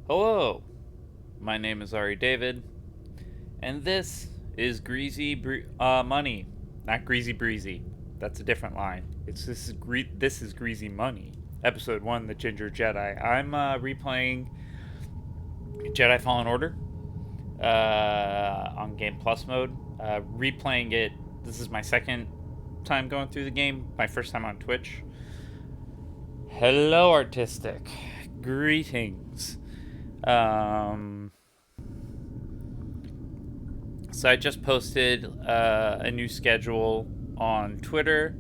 Hello, my name is Ari David, and this is Money, not Greasy Breezy. That's a different line. This is Greasy Money, episode 1, The Ginger Jedi. I'm replaying Jedi Fallen Order on Game Plus mode. Replaying it. This is my second time going through the game. My first time on Twitch. Hello, Artistic. Greetings. Um, So I just posted a new schedule on Twitter.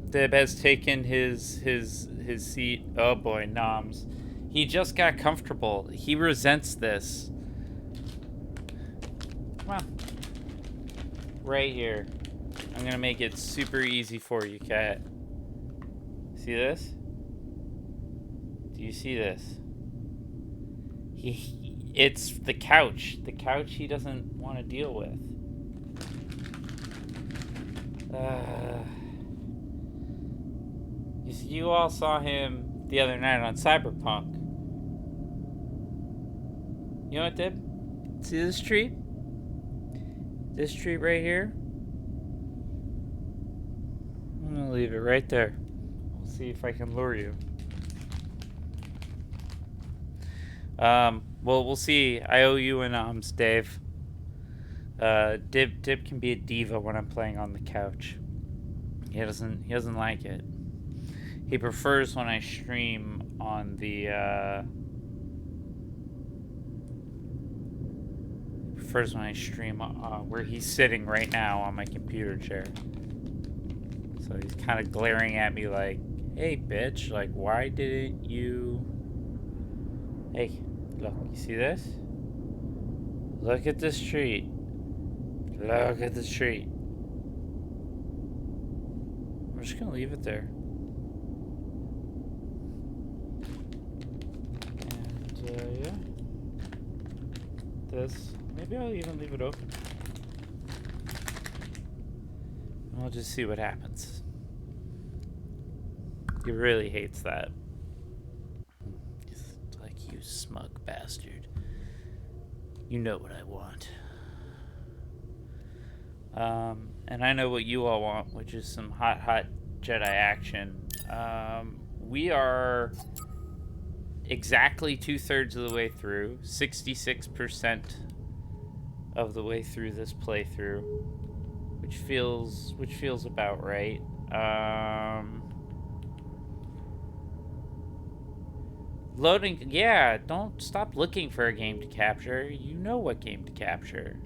Dib has taken his seat. Oh boy, Noms. He just got comfortable. He resents this. Come on. Right here. I'm gonna make it super easy for you, cat. See this? Do you see this? It's the couch. The couch he doesn't want to deal with. You all saw him the other night on Cyberpunk. You know what, Dib? See this tree? This tree right here? I'm gonna leave it right there. We'll see if I can lure you. Well, we'll see. I owe you an Dave. Dib can be a diva when I'm playing on the couch. He doesn't like it. He prefers when I stream on the where he's sitting right now on my computer chair. So he's kind of glaring at me like, "Hey, bitch! Like, why didn't you?" Hey, look, you see this? Look at this tree. Look at this tree. I'm just gonna leave it there. And, yeah. This. Maybe I'll even leave it open. We'll just see what happens. He really hates that. You smug bastard. You know what I want. And I know what you all want, which is some hot Jedi action. We are exactly 2/3 of the way through, 66% of the way through this playthrough, which feels about right. Loading, yeah, don't stop looking for a game to capture. You know what game to capture.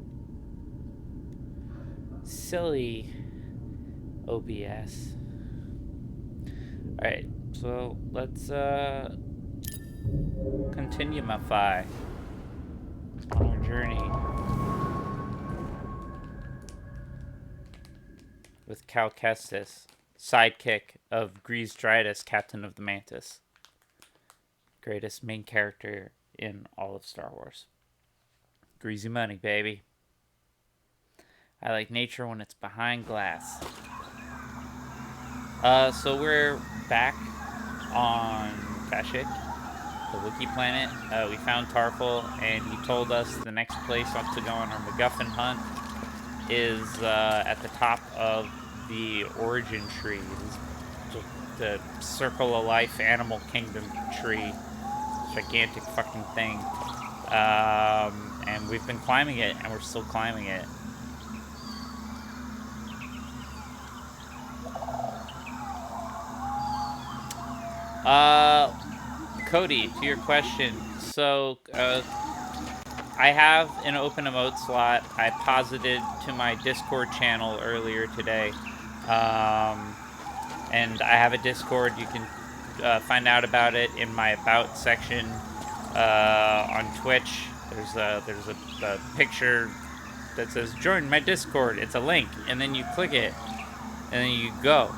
Silly OBS. Alright, so let's continue my fi on our journey with Cal Kestis, sidekick of Grease Dritus, Captain of the Mantis. Greatest main character in all of Star Wars. Greasy money, baby. I like nature when it's behind glass. So we're back on Kashyyyk, the Wookiee planet. We found Tarful, and he told us the next place to go on our MacGuffin hunt is at the top of the origin tree. The Circle of Life Animal Kingdom tree. Gigantic fucking thing. And we've been climbing it, and we're still climbing it. Cody, to your question. So, I have an open emote slot. I posited to my Discord channel earlier today. And I have a Discord. You can find out about it in my About section on Twitch. There's a picture that says join my Discord. It's a link, and then you click it, and then you go.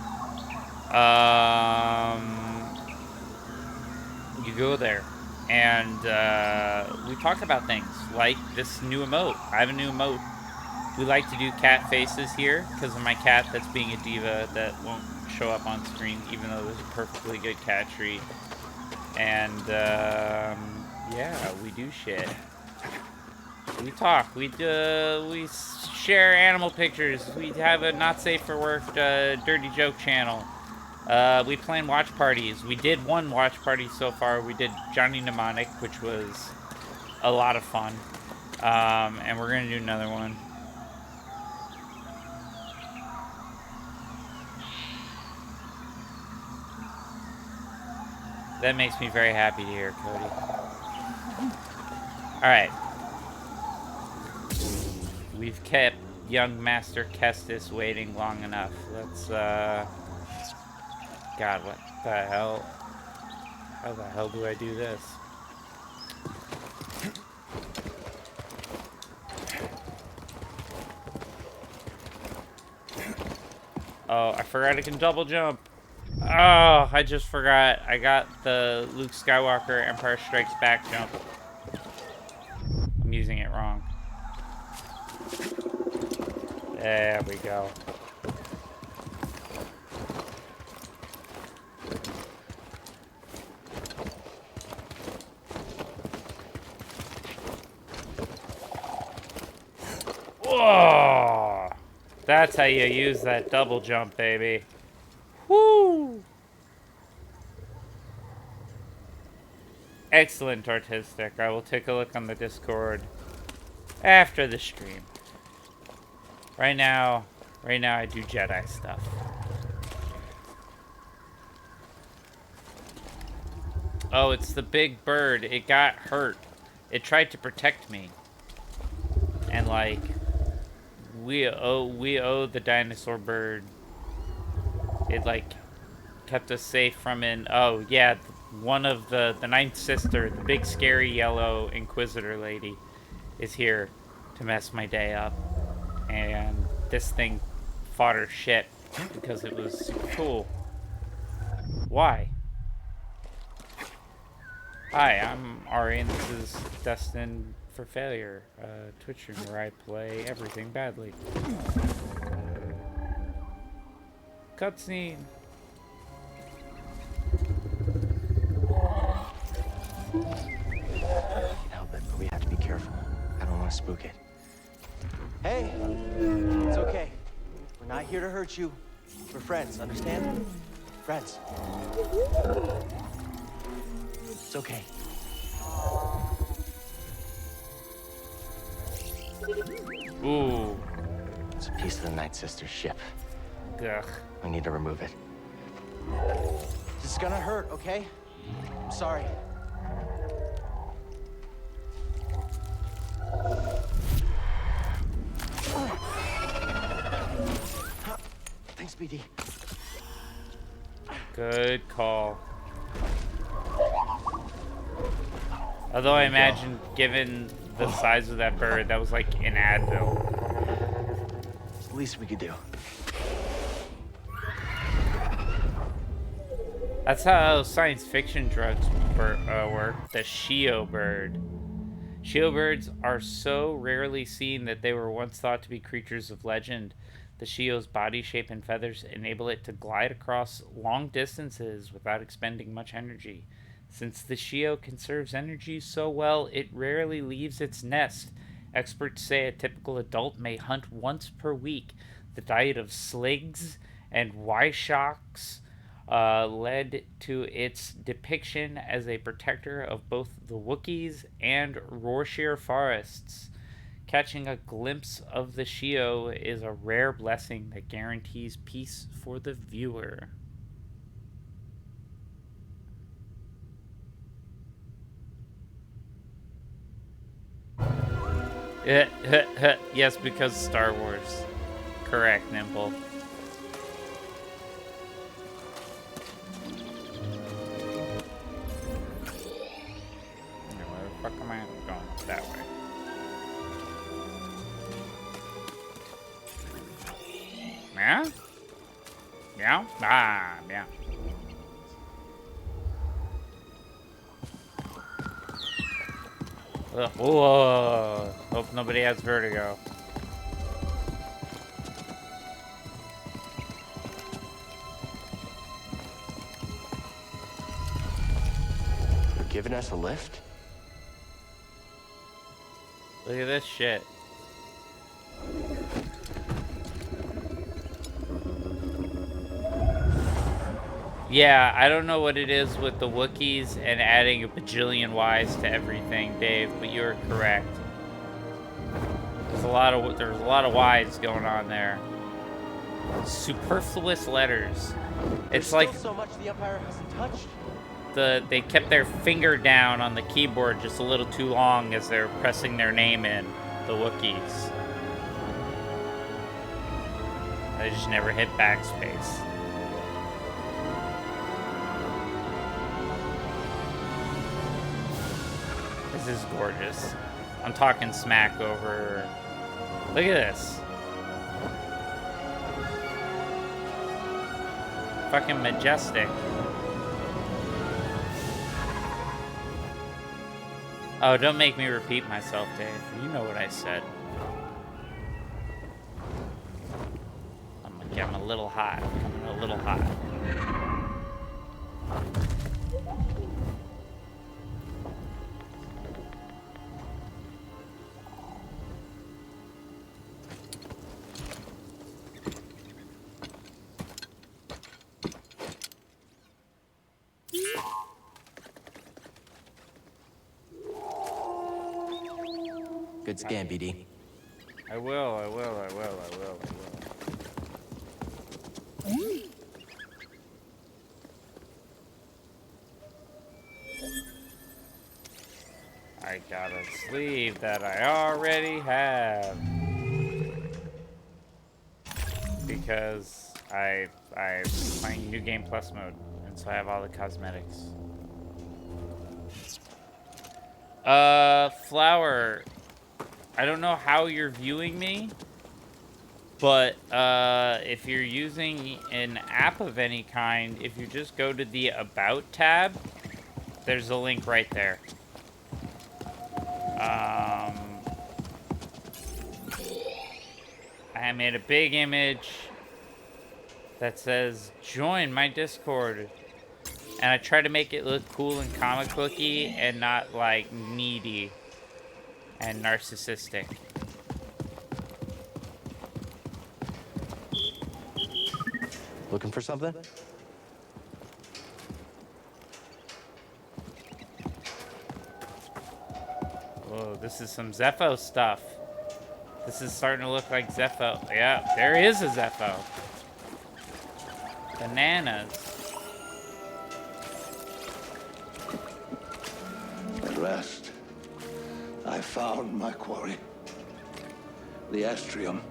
You go there, and we talk about things like this new emote. I have a new emote. We like to do cat faces here because of my cat that's being a diva that won't show up on screen, even though there's a perfectly good cat treat. And, yeah, we do shit. We talk. We share animal pictures. We have a not safe for work dirty joke channel. We plan watch parties. We did one watch party so far. We did Johnny Mnemonic, which was a lot of fun. And we're gonna do another one. That makes me very happy to hear, Cody. Alright. We've kept young Master Kestis waiting long enough. Let's, God, what the hell? How the hell do I do this? Oh, I forgot I can double jump. Oh, I just forgot. I got the Luke Skywalker Empire Strikes Back jump. I'm using it wrong. There we go. Whoa! That's how you use that double jump, baby. Woo! Excellent artistic. I will take a look on the Discord after the stream. Right now I do Jedi stuff. Oh, it's the big bird. It got hurt. It tried to protect me. And like we owe the dinosaur bird. It like kept us safe from an oh yeah, one of the ninth sister, the big scary yellow inquisitor lady, is here to mess my day up. And this thing fought her shit because it was super cool. Why? Hi, I'm Ari, and this is Destined for Failure, a Twitch stream where I play everything badly. Cutscene. Can't help it, but we have to be careful. I don't want to spook it. Hey, it's okay. We're not here to hurt you. We're friends, understand? Friends. It's okay. Ooh. It's a piece of the Night Sister's ship. Ugh. We need to remove it. This is gonna hurt, okay? I'm sorry. Thanks, BD. Good call. Although I imagine, given the size of that bird, that was like an Advil. It's the least we could do. That's how science fiction drugs work. The Shio Bird. Shio birds are so rarely seen that they were once thought to be creatures of legend. The Shio's body shape and feathers enable it to glide across long distances without expending much energy. Since the Shio conserves energy so well, it rarely leaves its nest. Experts say a typical adult may hunt once per week. The diet of sligs and Wyshocks led to its depiction as a protector of both the Wookiees and Rorschach forests. Catching a glimpse of the Shio is a rare blessing that guarantees peace for the viewer. Yes, because Star Wars. Correct, Nimble. Where the fuck am I going? That way. Yeah? Yeah? Ah, yeah. Ugh, whoa. Hope nobody has vertigo. giving us a lift? Look at this shit. Yeah, I don't know what it is with the Wookiees and adding a bajillion Ys to everything, Dave, but you're correct. There's a lot of Ys going on there. Superfluous letters. It's like so much the Empire hasn't touched. they kept their finger down on the keyboard just a little too long as they're pressing their name in, the Wookiees. They just never hit backspace. This is gorgeous. I'm talking smack over... Look at this. Fucking majestic. Oh, don't make me repeat myself, Dave. You know what I said. I'm a little hot. I'm a little hot. Good scan, BD. I will. I got a sleeve that I already have. Because I'm playing New Game Plus mode, and so I have all the cosmetics. Flower, I don't know how you're viewing me, but if you're using an app of any kind, if you just go to the About tab, there's a link right there. I made a big image that says, join my Discord. And I try to make it look cool and comic booky and not like needy and narcissistic. Looking for something? Whoa, this is some Zepho stuff. This is starting to look like Zepho. Yeah, there is a Zepho. Bananas. At last, I found my quarry. The Astrium,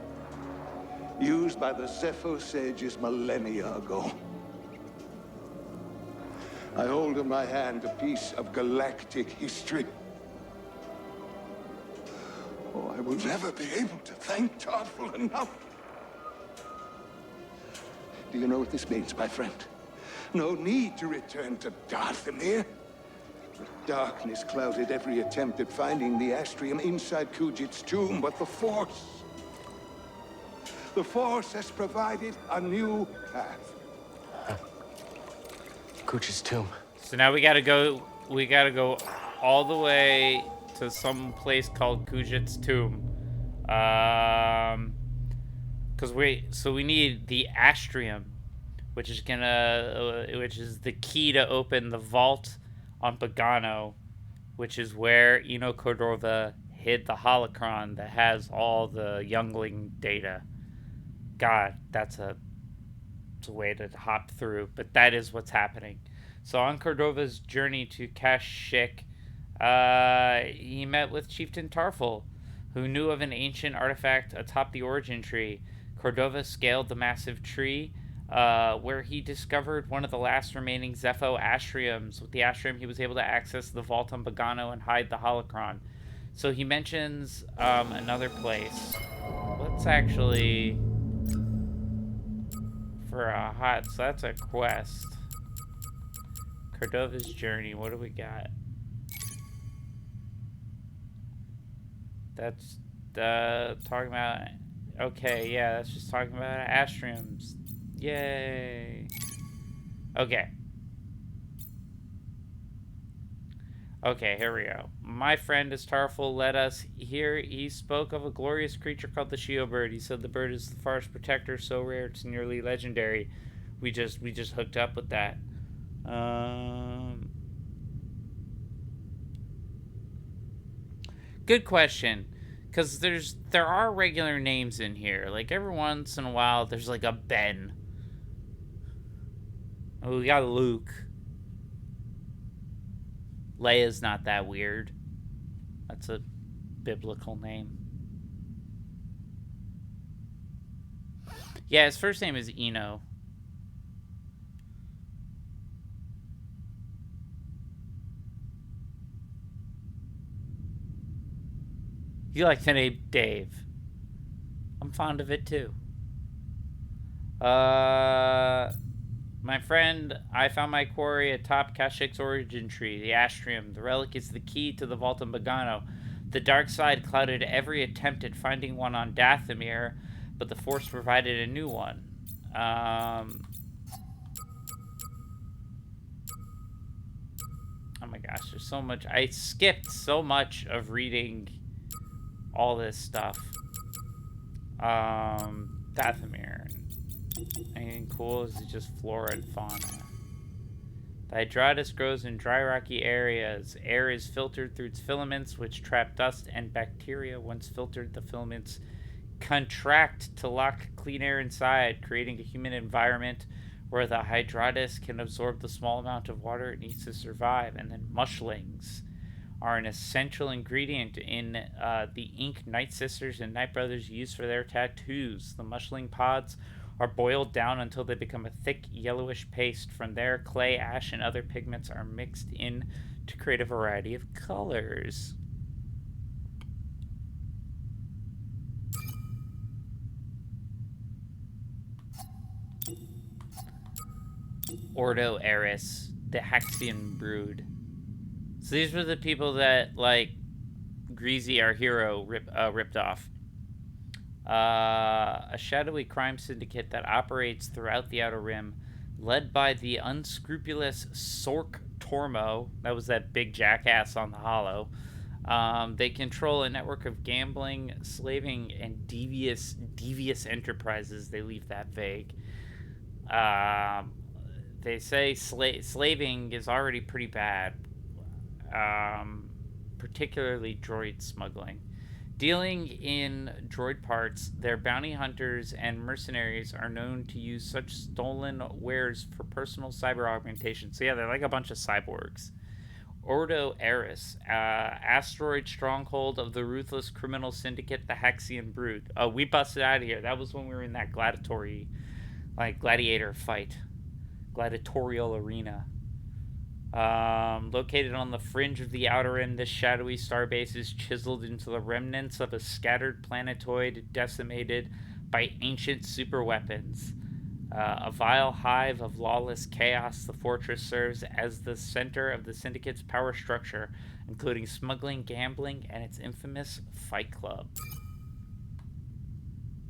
used by the Zepho sages millennia ago. I hold in my hand a piece of galactic history. Oh, I will never be able to thank Tarful enough. Do you know what this means, my friend? No need to return to Darthamir. Darkness clouded every attempt at finding the Astrium inside Kujit's tomb, but the Force has provided a new path. Kujit's tomb. So now we gotta go all the way to some place called Kujit's tomb. So we need the Astrium, which is the key to open the vault on Pagano, which is where Eno Cordova hid the holocron that has all the youngling data. God, that's a way to hop through, but that is what's happening. So on Cordova's journey to Kashyyyk, he met with Chieftain Tarful, who knew of an ancient artifact atop the origin tree. Cordova scaled the massive tree, where he discovered one of the last remaining Zepho Astriums. With the Astrium, he was able to access the vault on Pagano and hide the holocron. So he mentions another place. Let's actually... For a hot... So that's a quest. Cordova's journey. What do we got? That's talking about... Okay, yeah, that's just talking about Astriums. Yay. Okay. Okay, here we go. My friend as Tarful led us here. He spoke of a glorious creature called the Shio Bird. He said the bird is the forest protector, so rare it's nearly legendary. We just hooked up with that. Um, Good question, because there are regular names in here. Like every once in a while, there's like a Ben. Oh, we got Luke. Leia's not that weird. That's a biblical name. Yeah, his first name is Eno. You like the name Dave. I'm fond of it too. Uh, my friend, I found my quarry atop Kashyk's origin tree, the Astrium. The relic is the key to the Vault of Bogano. The dark side clouded every attempt at finding one on Dathomir, but the Force provided a new one. Oh my gosh, there's so much. I skipped so much of reading all this stuff. Dathomir. Anything cool? Is it just flora and fauna? The Hydratus grows in dry, rocky areas. Air is filtered through its filaments, which trap dust and bacteria. Once filtered, the filaments contract to lock clean air inside, creating a humid environment where the Hydratus can absorb the small amount of water it needs to survive. And then mushlings are an essential ingredient in the ink Night Sisters and Night Brothers use for their tattoos. The mushling pods are boiled down until they become a thick yellowish paste. From there, clay, ash, and other pigments are mixed in to create a variety of colors. Ordo Eris, the Haxian brood. So these were the people that, like, Greezy, our hero, ripped off. A shadowy crime syndicate that operates throughout the Outer Rim, led by the unscrupulous Sork Tormo. That was that big jackass on the Hollow. They control a network of gambling, slaving, and devious enterprises. They leave that vague. Um, they say slaving is already pretty bad, particularly droid smuggling. Dealing in droid parts, their bounty hunters and mercenaries are known to use such stolen wares for personal cyber augmentation. So yeah, they're like a bunch of cyborgs. Ordo Eris, asteroid stronghold of the ruthless criminal syndicate, the Haxian Brood. We busted out of here. That was when we were in that gladiator fight, gladiatorial arena. Located on the fringe of the Outer Rim, this shadowy starbase is chiseled into the remnants of a scattered planetoid decimated by ancient superweapons. A vile hive of lawless chaos, the fortress serves as the center of the Syndicate's power structure, including smuggling, gambling, and its infamous Fight Club.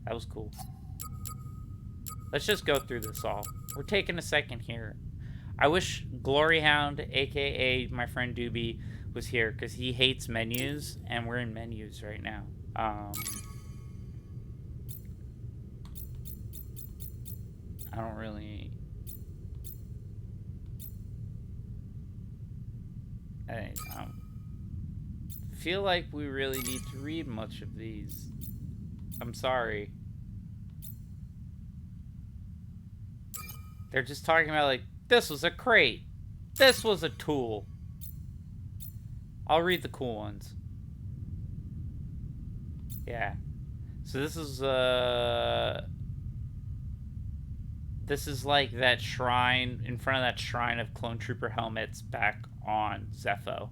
That was cool. Let's just go through this all. We're taking a second here. I wish Gloryhound, aka my friend Doobie, was here because he hates menus, and we're in menus right now. I don't really. I don't feel like we really need to read much of these. I'm sorry. They're just talking about, like, this was a crate. This was a tool. I'll read the cool ones. Yeah. So this is like that shrine, in front of that shrine of clone trooper helmets back on Zepho.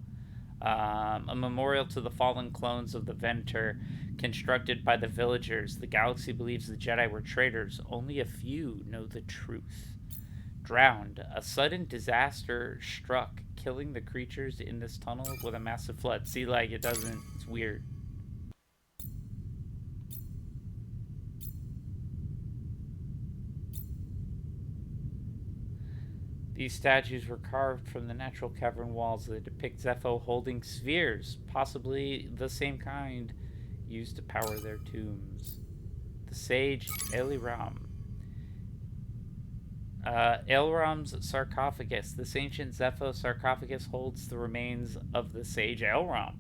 A memorial to the fallen clones of the Ventur, constructed by the villagers. The galaxy believes the Jedi were traitors. Only a few know the truth. Drowned. A sudden disaster struck, killing the creatures in this tunnel with a massive flood. See, like, it doesn't... It's weird. These statues were carved from the natural cavern walls that depict Zepho holding spheres, possibly the same kind used to power their tombs. The sage Eliram. Elram's sarcophagus. This ancient Zepho sarcophagus holds the remains of the sage Elram.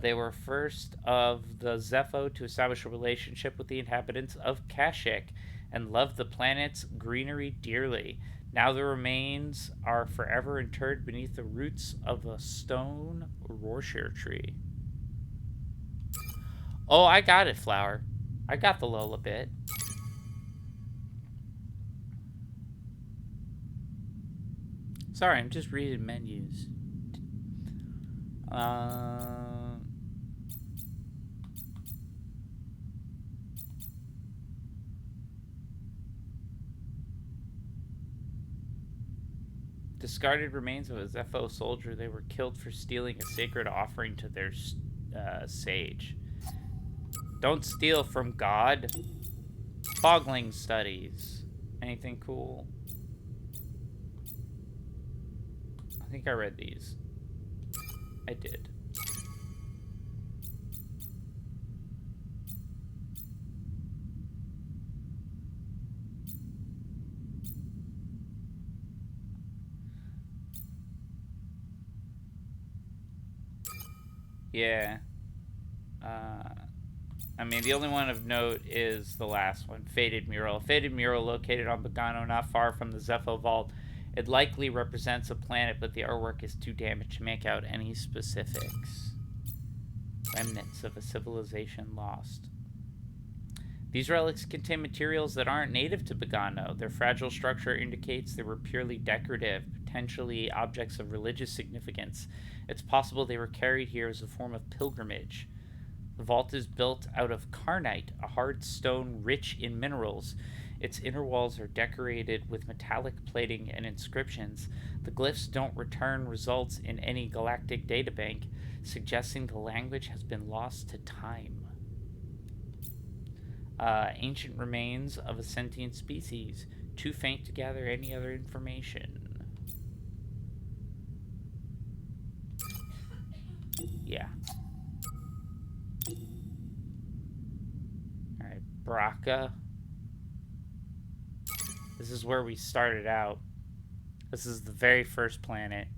They were first of the Zepho to establish a relationship with the inhabitants of Kashyyyk and loved the planet's greenery dearly. Now the remains are forever interred beneath the roots of a stone Rorschach tree. Oh, I got it, Flower. I got the Lola bit. Sorry, I'm just reading menus. Discarded remains of a Zepho soldier. They were killed for stealing a sacred offering to their sage. Don't steal from God. Bogling studies. Anything cool? I think I read these. I did. Yeah. I mean, the only one of note is the last one, Faded Mural. Faded Mural located on Bogano, not far from the Zepho Vault. It likely represents a planet, but the artwork is too damaged to make out any specifics. Remnants of a civilization lost. These relics contain materials that aren't native to Bogano. Their fragile structure indicates they were purely decorative, potentially objects of religious significance. It's possible they were carried here as a form of pilgrimage. The vault is built out of carnite, a hard stone rich in minerals. Its inner walls are decorated with metallic plating and inscriptions. The glyphs don't return results in any galactic databank, suggesting the language has been lost to time. Ancient remains of a sentient species, too faint to gather any other information. Yeah. Alright, Braca. This is where we started out. This is the very first planet,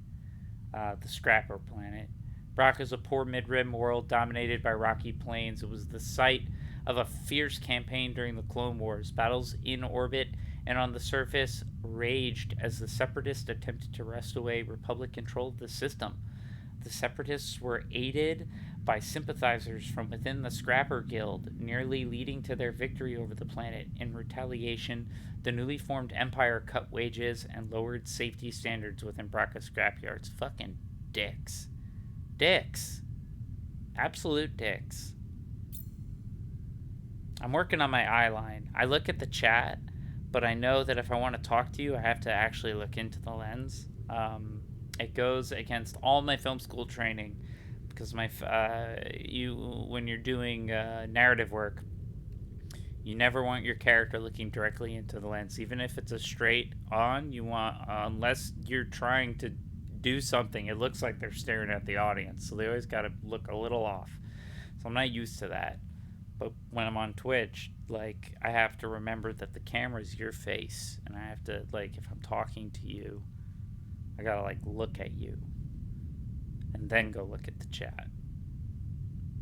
the Scrapper planet. Braca is a poor mid-rim world dominated by rocky plains. It was the site of a fierce campaign during the Clone Wars. Battles in orbit and on the surface raged as the Separatists attempted to wrest away Republic control of the system. The Separatists were aided by sympathizers from within the Scrapper Guild, nearly leading to their victory over the planet. In retaliation, the newly formed Empire cut wages and lowered safety standards within Braca scrapyards. Fucking dicks. Dicks. Absolute dicks. I'm working on my eye line. I look at the chat, but I know that if I want to talk to you, I have to actually look into the lens. It goes against all my film school training because when you're doing narrative work, you never want your character looking directly into the lens, even if it's a straight on. You want, unless you're trying to do something, it looks like they're staring at the audience, so they always got to look a little off. So I'm not used to that. But when I'm on Twitch, like, I have to remember that the camera's your face, and I have to, like, if I'm talking to you, I gotta, like, look at you, and then go look at the chat.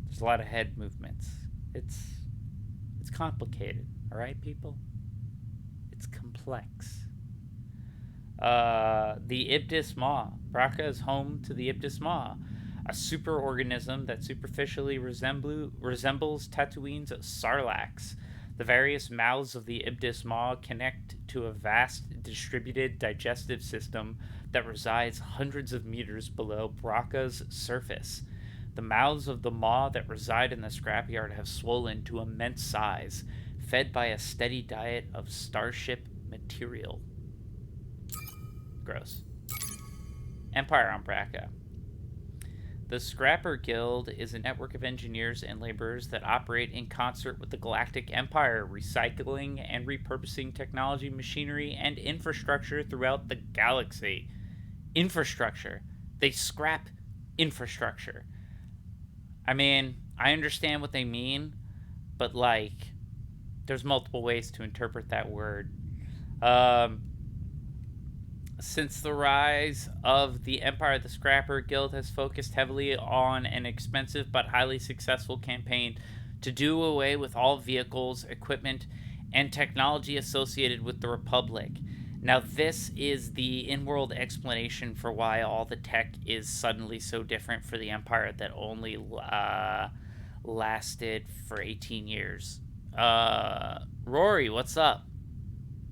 There's a lot of head movements. It's complicated, alright, people? It's complex. The Ibtis Maw. Braca is home to the Ibtis Maw, a superorganism that superficially resembles Tatooine's Sarlacc. The various mouths of the Ibtis Maw connect to a vast distributed digestive system that resides hundreds of meters below Braca's surface. The mouths of the maw that reside in the scrapyard have swollen to immense size, fed by a steady diet of starship material. Gross. Empire on Braca. The Scrapper Guild is a network of engineers and laborers that operate in concert with the Galactic Empire, recycling and repurposing technology, machinery, and infrastructure throughout the galaxy. Infrastructure. They scrap infrastructure. I mean, I understand what they mean, but like, there's multiple ways to interpret that word. Um, Since the rise of the Empire, the Scrapper Guild has focused heavily on an expensive but highly successful campaign to do away with all vehicles, equipment, and technology associated with the Republic. Now, this is the in world explanation for why all the tech is suddenly so different for the Empire that only lasted for 18 years. Rory, what's up?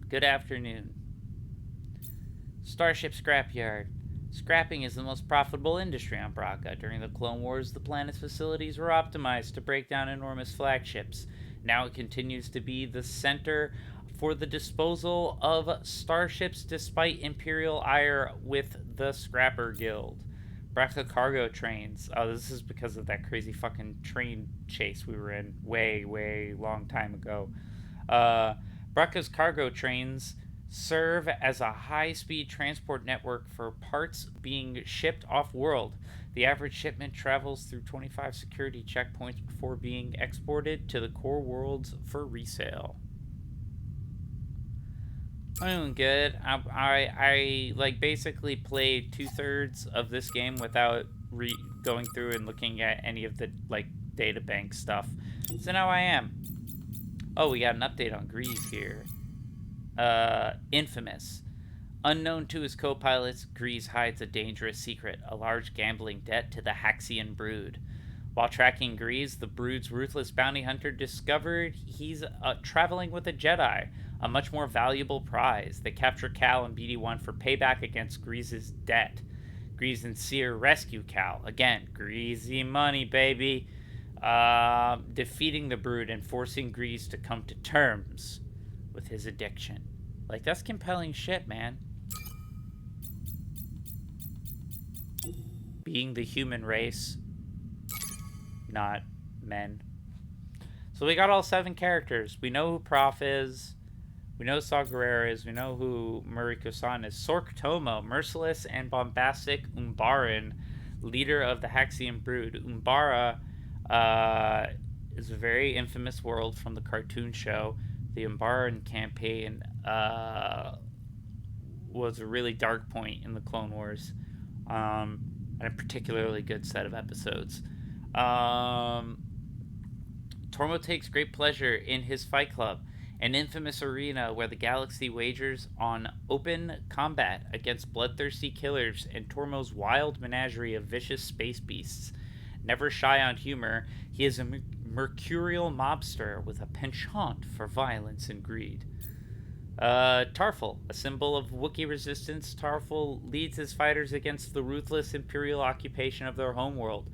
Good afternoon. Starship Scrapyard. Scrapping is the most profitable industry on Braca. During the Clone Wars, the planet's facilities were optimized to break down enormous flagships. Now it continues to be the center for the disposal of starships despite Imperial ire with the Scrapper Guild. Braca cargo trains. Oh, this is because of that crazy fucking train chase we were in way long time ago. Braca's cargo trains serve as a high-speed transport network for parts being shipped off-world. The average shipment travels through 25 security checkpoints before being exported to the core worlds for resale. I'm doing good. I like basically played 2/3 of this game without going through and looking at any of the like data bank stuff. So now I am. Oh, we got an update on Grease here. Infamous. Unknown to his co-pilots, Grease hides a dangerous secret, a large gambling debt to the Haxian Brood. While tracking Grease, the Brood's ruthless bounty hunter discovered he's traveling with a Jedi, a much more valuable prize. They capture Cal and BD-1 for payback against Grease's debt. Grease and Seer rescue Cal. Again, greasy money, baby. Defeating the Brood and forcing Grease to come to terms with his addiction. Like, that's compelling shit, man. Being the human race, not men. So we got all 7 characters. We know who Prof is. We know Saw Gerrera is. We know who Muriko-san is. Sork Tomo, merciless and bombastic Umbaran, leader of the Haxian Brood. Umbara is a very infamous world from the cartoon show. The Umbaran campaign was a really dark point in the Clone Wars, and a particularly good set of episodes. Tormo takes great pleasure in his fight club, an infamous arena where the galaxy wagers on open combat against bloodthirsty killers and Tormo's wild menagerie of vicious space beasts. Never shy on humor, he is a mercurial mobster with a penchant for violence and greed. Tarful, a symbol of Wookiee resistance, Tarful leads his fighters against the ruthless Imperial occupation of their homeworld.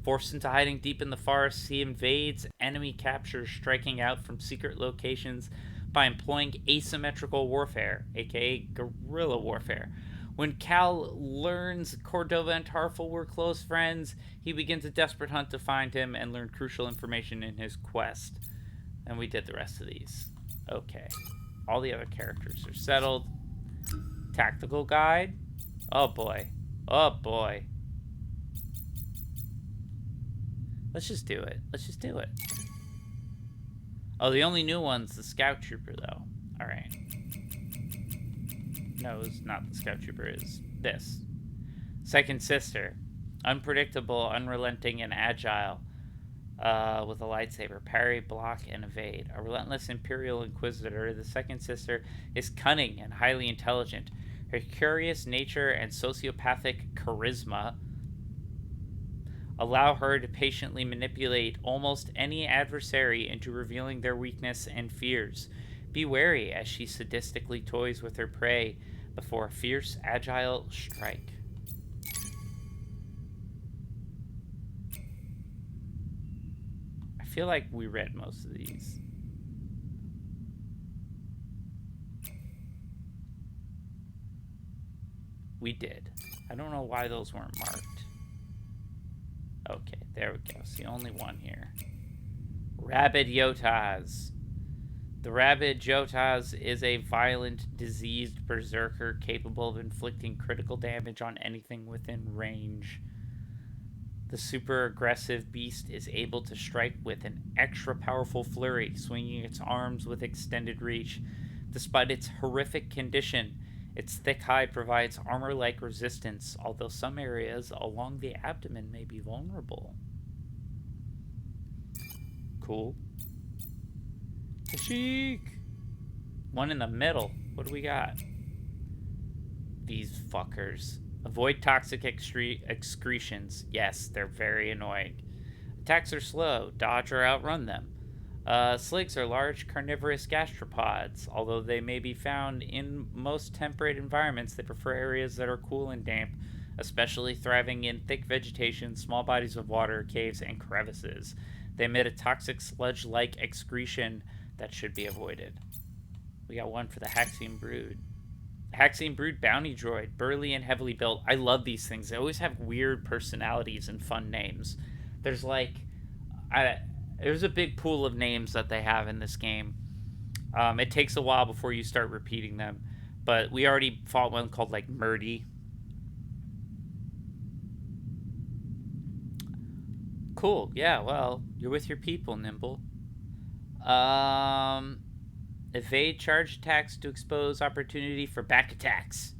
Forced into hiding deep in the forests, he invades enemy captures, striking out from secret locations by employing asymmetrical warfare, aka guerrilla warfare. When Cal learns Cordova and Tarful were close friends, he begins a desperate hunt to find him and learn crucial information in his quest. And we did the rest of these. Okay. All the other characters are settled. Tactical guide. Oh boy. Oh boy. Let's just do it. Let's just do it. Oh, the only new one's the Scout Trooper, though. Alright. No, it's not the Scout Trooper. It's this. Second Sister. Unpredictable, unrelenting, and agile. With a lightsaber. Parry, block, and evade. A relentless Imperial Inquisitor, the Second Sister is cunning and highly intelligent. Her curious nature and sociopathic charisma allow her to patiently manipulate almost any adversary into revealing their weakness and fears. Be wary as she sadistically toys with her prey before a fierce, agile strike. I feel like we read most of these. We did. I don't know why those weren't marked. There we go. It's the only one here. Rabid Yotaz. The Rabid Yotaz is a violent, diseased berserker capable of inflicting critical damage on anything within range. The super aggressive beast is able to strike with an extra powerful flurry, swinging its arms with extended reach. Despite its horrific condition, its thick hide provides armor-like resistance, although some areas along the abdomen may be vulnerable. Cool. Kashyyyk! One in the middle. What do we got? These fuckers. Avoid toxic excretions. Yes, they're very annoying. Attacks are slow. Dodge or outrun them. Sligs are large carnivorous gastropods. Although they may be found in most temperate environments, they prefer areas that are cool and damp, especially thriving in thick vegetation, small bodies of water, caves, and crevices. They emit a toxic sludge-like excretion that should be avoided. We got one for the Haxian Brood. Haxian Brood bounty droid, burly and heavily built. I love these things. They always have weird personalities and fun names. There's like, there's a big pool of names that they have in this game. It takes a while before you start repeating them, but we already fought one called like Murdy. Cool. Yeah. Well, you're with your people, Nimble. Evade charge attacks to expose opportunity for back attacks.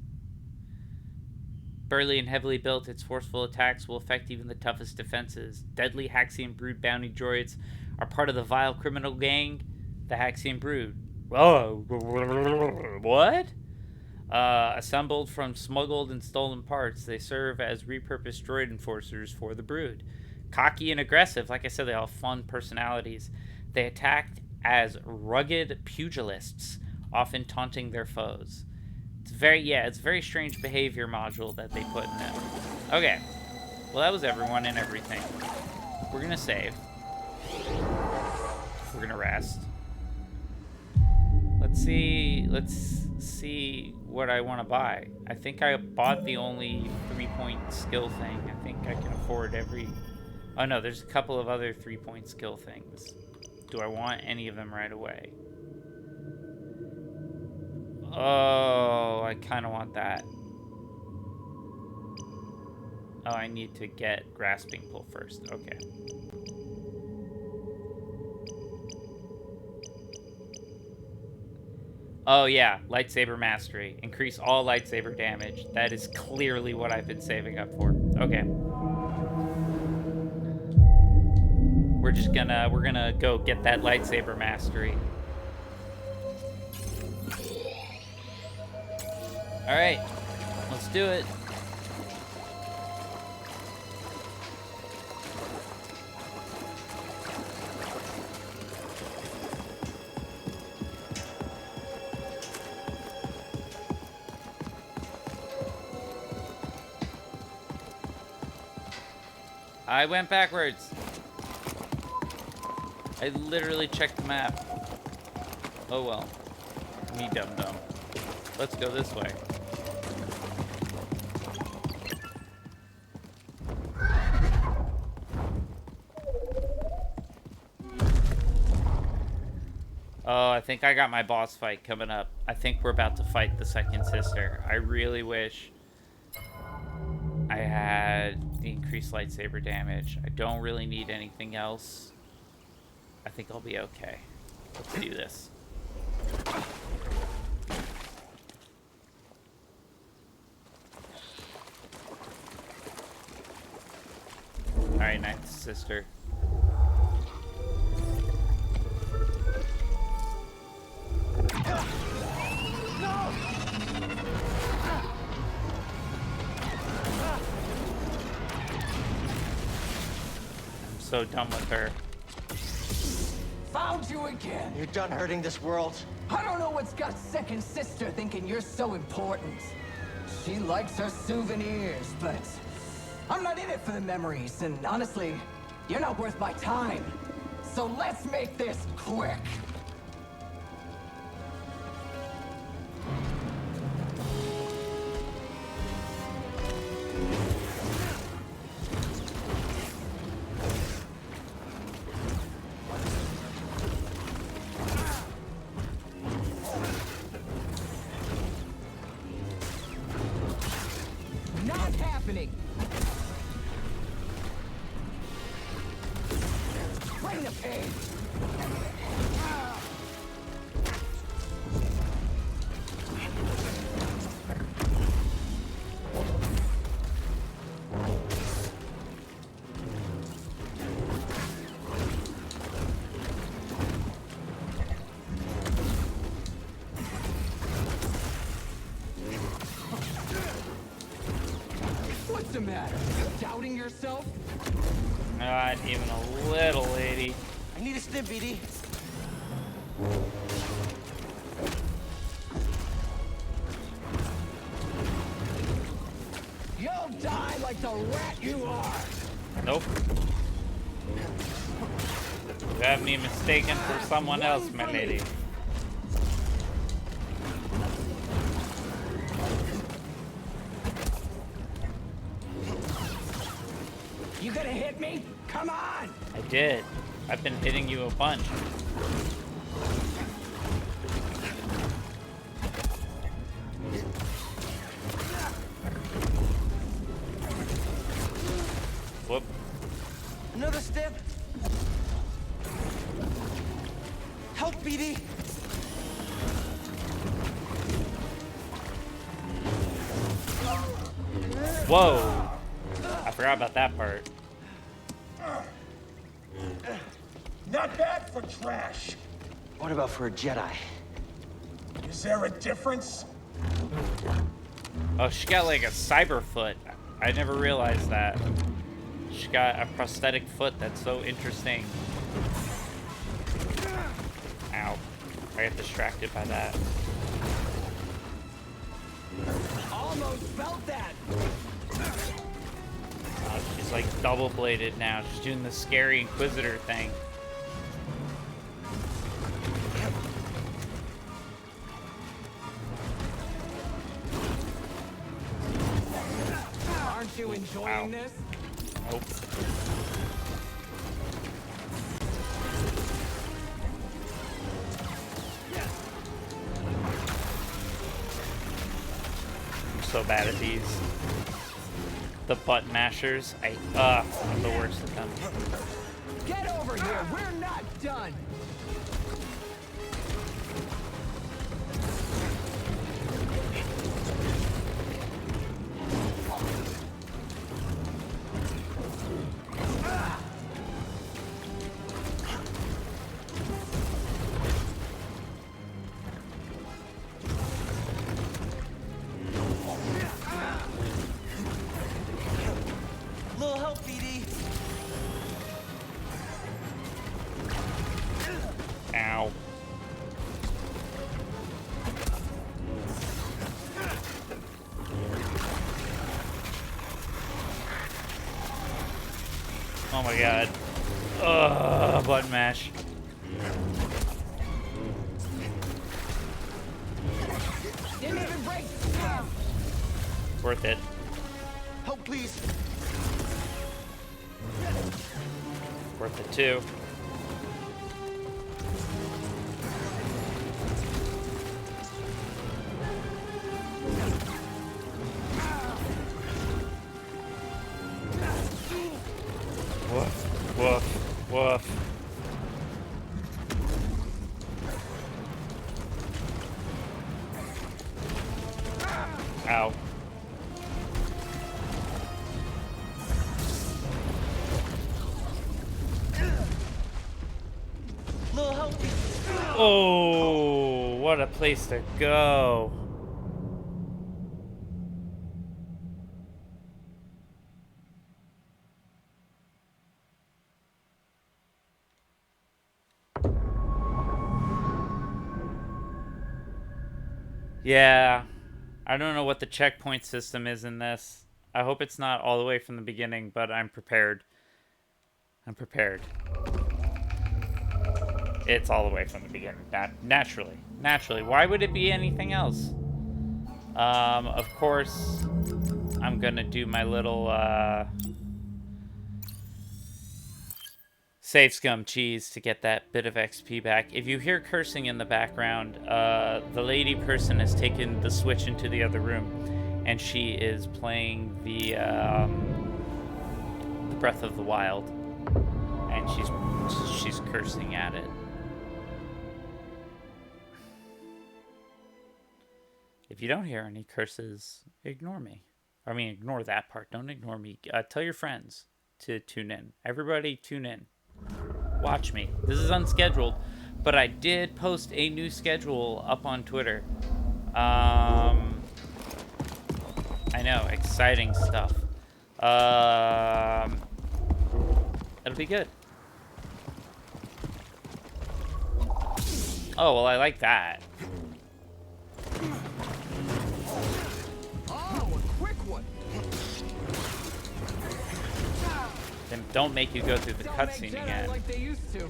Burly and heavily built, its forceful attacks will affect even the toughest defenses. Deadly Haxian Brood bounty droids are part of the vile criminal gang, the Haxian Brood. Oh, what? Assembled from smuggled and stolen parts, they serve as repurposed droid enforcers for the Brood. Cocky and aggressive, like I said, they all have fun personalities. They attacked as rugged pugilists, often taunting their foes. It's very strange behavior module that they put in it. Okay, well that was everyone and everything. We're gonna save. We're gonna rest. Let's see what I want to buy. I think I bought the only 3-point skill thing. I think I can afford every... Oh no, there's a couple of other 3-point skill things. Do I want any of them right away? Oh, I kind of want that. Oh, I need to get Grasping Pull first. Okay. Oh yeah, Lightsaber Mastery. Increase all lightsaber damage. That is clearly what I've been saving up for. Okay. We're gonna go get that Lightsaber Mastery. Alright, let's do it. I went backwards. I literally checked the map. Oh well. Me dum-dum. Let's go this way. Oh, I think I got my boss fight coming up. I think we're about to fight the second sister. I really wish I had the increased lightsaber damage. I don't really need anything else. I think I'll be okay. Let's do this. Alright, ninth sister. I'm so done with her. Found you again. You're done hurting this world. I don't know what's got second sister thinking you're so important. She likes her souvenirs, but I'm not in it for the memories, and honestly, you're not worth my time. So let's make this quick. in a pig! What's the matter? Doubting yourself? Not even a little, lady. I need a stim, BD. You'll die like the rat you are! Nope. You have me mistaken for someone else, my lady. You gonna hit me? Come on! I did. I've been hitting you a bunch. Whoop. Another stim. Help, BD. Whoa. I forgot about that part. Not bad for trash. What about for a Jedi? Is there a difference? Oh, she got like a cyber foot. I never realized that. She got a prosthetic foot. That's so interesting. Ow. I got distracted by that. Almost felt that! She's like double-bladed now. She's doing the scary Inquisitor thing. Aren't you enjoying this? Nope. I'm so bad at these. The butt mashers. I'm the worst at them. Get over here! We're not done! Little help, BD. Ow. Oh my god. Ugh, button mash. Didn't even break! Worth it. Help, please. Worth it too. Woof, woof, woof. Ow. Little help, BD. Oh, what a place to go. Yeah, I don't know what the checkpoint system is in this. I hope it's not all the way from the beginning, but I'm prepared. I'm prepared. It's all the way from the beginning. Naturally. Naturally. Why would it be anything else? Of course, I'm gonna do my little, save scum cheese to get that bit of XP back. If you hear cursing in the background, the lady person has taken the Switch into the other room, and she is playing the Breath of the Wild. And she's cursing at it. If you don't hear any curses, ignore me. I mean, ignore that part. Don't ignore me. Tell your friends to tune in. Everybody tune in. Watch me. This is unscheduled, but I did post a new schedule up on Twitter. I know, exciting stuff. It'll be good. Oh, well, I like that. Oh, a quick one. Then don't make you go through the Don't make cutscene Jedi again. like they used to.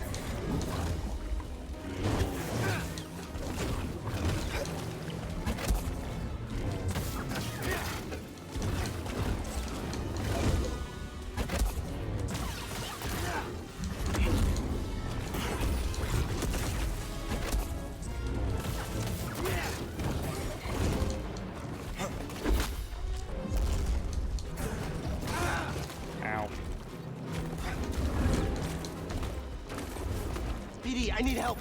Ow. BD, I need help.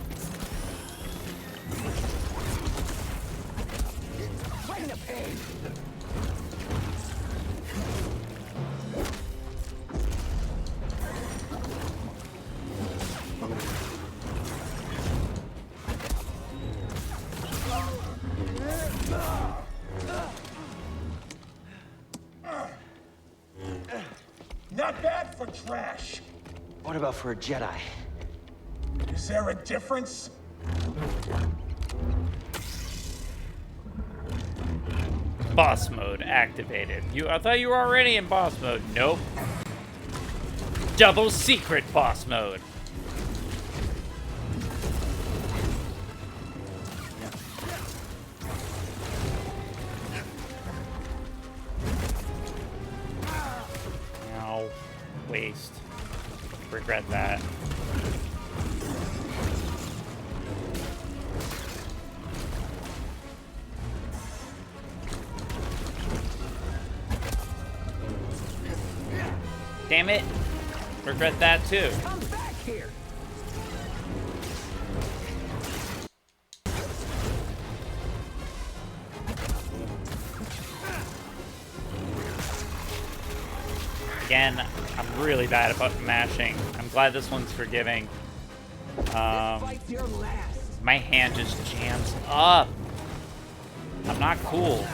Fighting a pig. Not bad for trash. What about for a Jedi? Is there a difference? Boss mode activated. I thought you were already in boss mode. Nope. Double secret boss mode. Ow. Waste. Regret that. Damn it. Regret that too. Come back here. Again, I'm really bad at button mashing. I'm glad this one's forgiving. Fight's your last. My hand just jams up. I'm not cool.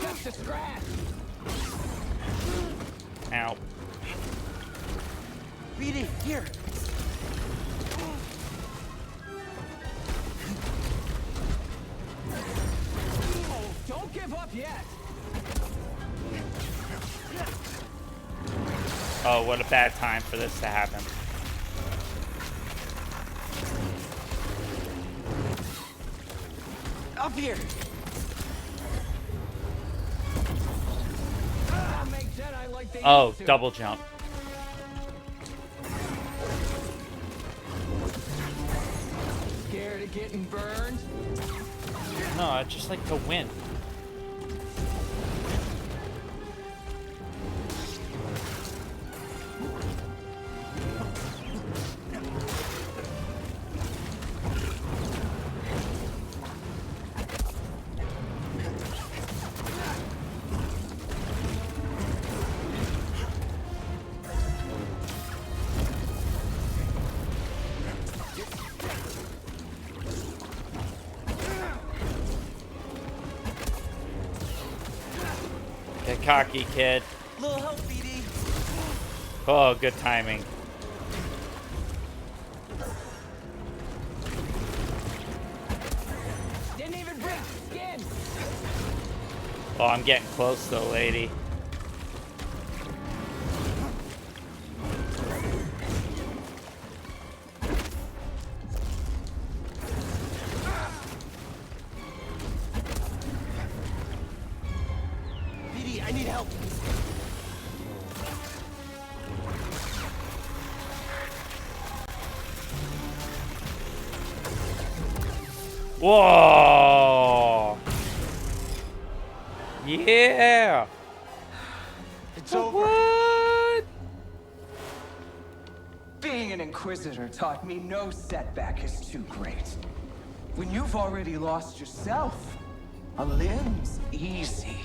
Just a scratch. Ow. BD, here. Don't give up yet. Oh, what a bad time for this to happen. Up here. Don't make Jedi like they Oh, used to. double jump. Scared of getting burned? No, I just like to win. Get cocky, kid. Little help, BD. Oh, good timing. Didn't even break skin. Oh, I'm getting close though, lady. Whoa! Yeah! It's over. What? Being an Inquisitor taught me no setback is too great. When you've already lost yourself, a limb's easy.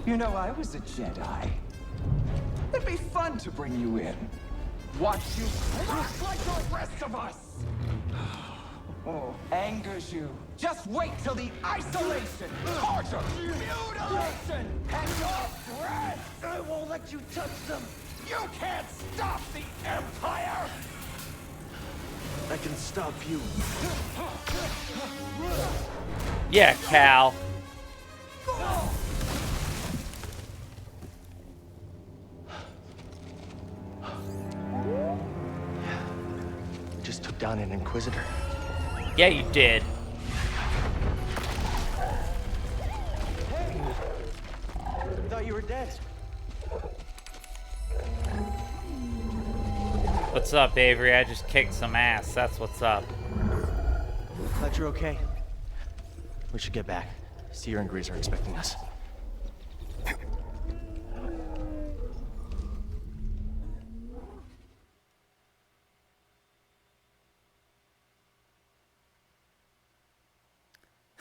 You know, I was a Jedi. It'd be fun to bring you in. Watch you crush like the rest of us! Oh, angers you. Just wait till the isolation, torture, mutilation, and your breath! I won't let you touch them! You can't stop the Empire! I can stop you. Yeah, Cal. We just took down an Inquisitor. Yeah, you did. Hey! I thought you were dead. What's up, Avery? I just kicked some ass. That's what's up. Glad you're okay. We should get back. Seer and Greaser are expecting us.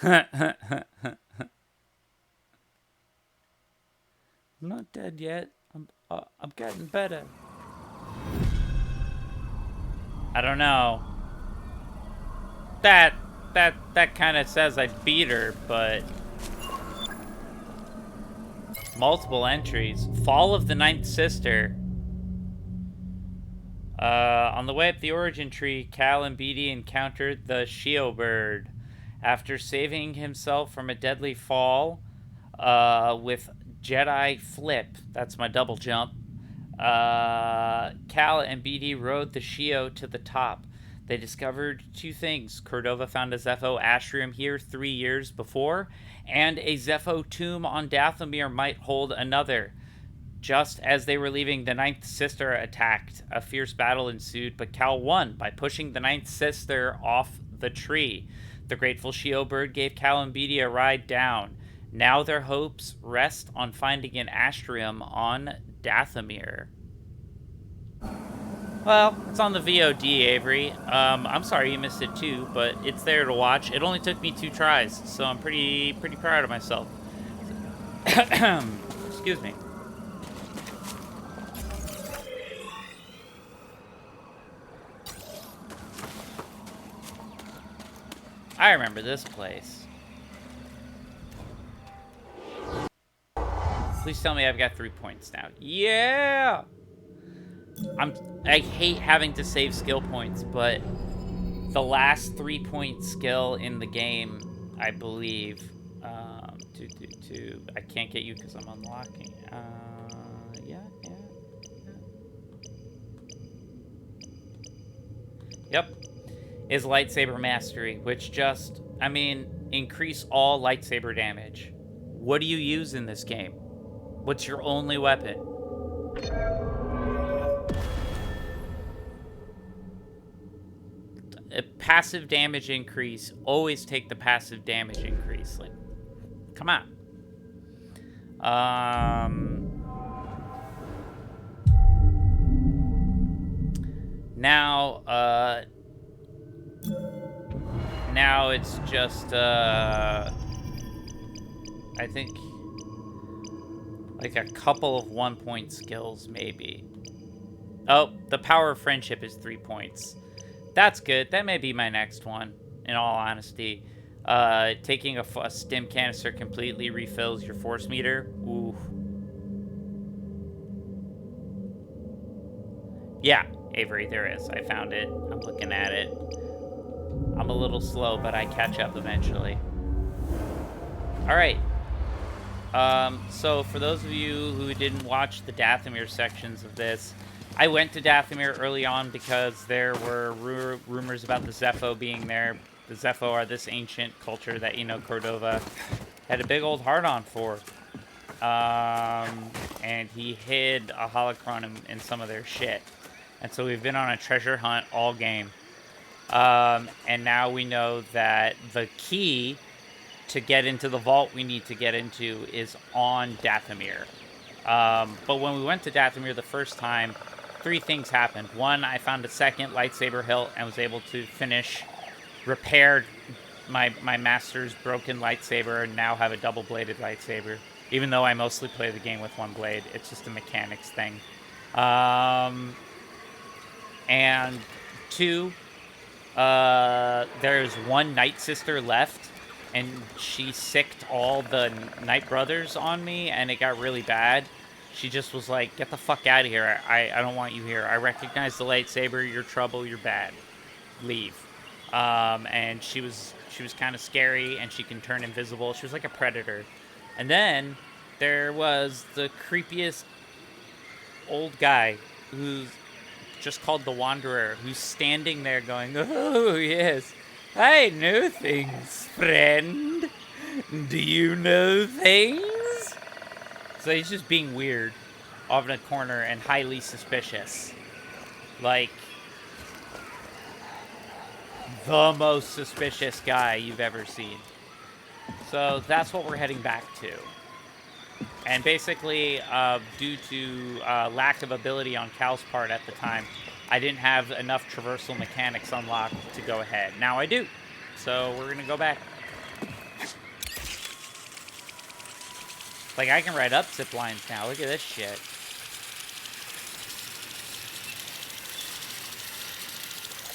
I'm not dead yet. I'm getting better. I don't know. That kind of says I beat her, but multiple entries. Fall of the Ninth Sister. On the way up the origin tree, Cal and Beatty encountered the Shio Bird. After saving himself from a deadly fall with Jedi Flip, that's my double jump, Cal and Beatty rode the Shio to the top. They discovered two things. Cordova found a Zepho Astrium here 3 years before, and a Zepho tomb on Dathomir might hold another. Just as they were leaving, the Ninth Sister attacked. A fierce battle ensued, but Cal won by pushing the Ninth Sister off the tree. The grateful Shio Bird gave Cal and Beatty a ride down. Now their hopes rest on finding an Astrium on Dathomir. Well, it's on the VOD, Avery. I'm sorry you missed it too, but it's there to watch. It only took me 2 tries, so I'm pretty proud of myself. Excuse me. I remember this place. Please tell me I've got 3 points now. Yeah! I hate having to save skill points, but the last 3-point skill in the game, I believe, I can't get you because I'm unlocking. Yeah. Yep. Is Lightsaber Mastery, which just, increase all lightsaber damage. What do you use in this game? What's your only weapon? A passive damage increase. Always take the passive damage increase. Like, come on. Now it's just, I think, like a couple of 1-point skills, maybe. Oh, the power of friendship is 3 points. That's good. That may be my next one, in all honesty. Taking a stim canister completely refills your force meter. Ooh. Yeah, Avery, there is. I found it. I'm looking at it. I'm a little slow, but I catch up eventually. Alright. So for those of you who didn't watch the Dathomir sections of this, I went to Dathomir early on because there were rumors about the Zepho being there. The Zepho are this ancient culture that, Cordova had a big old hard-on for. and he hid a holocron in some of their shit. And so we've been on a treasure hunt all game. And now we know that the key to get into the vault we need to get into is on Dathomir. But when we went to Dathomir the first time, 3 things happened. One, I found a second lightsaber hilt and was able to repair my master's broken lightsaber, and now have a double-bladed lightsaber. Even though I mostly play the game with one blade, it's just a mechanics thing. And 2, there's one Night Sister left, and she sicked all the Night Brothers on me, and it got really bad. She just was like, get the fuck out of here. I don't want you here. I recognize the lightsaber. You're trouble. You're bad. Leave. And she was kind of scary, and she can turn invisible. She was like a predator. And then there was the creepiest old guy who's just called the Wanderer, who's standing there going, oh, yes, I know things, friend. Do you know things? So he's just being weird off in a corner and highly suspicious. Like, the most suspicious guy you've ever seen. So that's what we're heading back to. And basically, due to lack of ability on Cal's part at the time, I didn't have enough traversal mechanics unlocked to go ahead. Now I do. So we're going to go back. Like, I can ride up zip lines now. Look at this shit.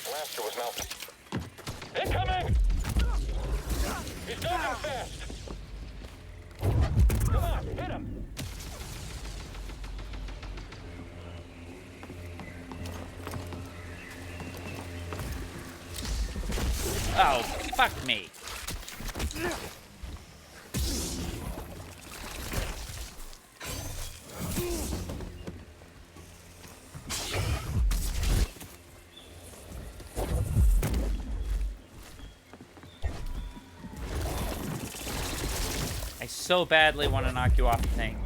Blaster was mounted. Incoming! He's going fast! Come on, hit him! Oh, fuck me. I so badly want to knock you off the thing.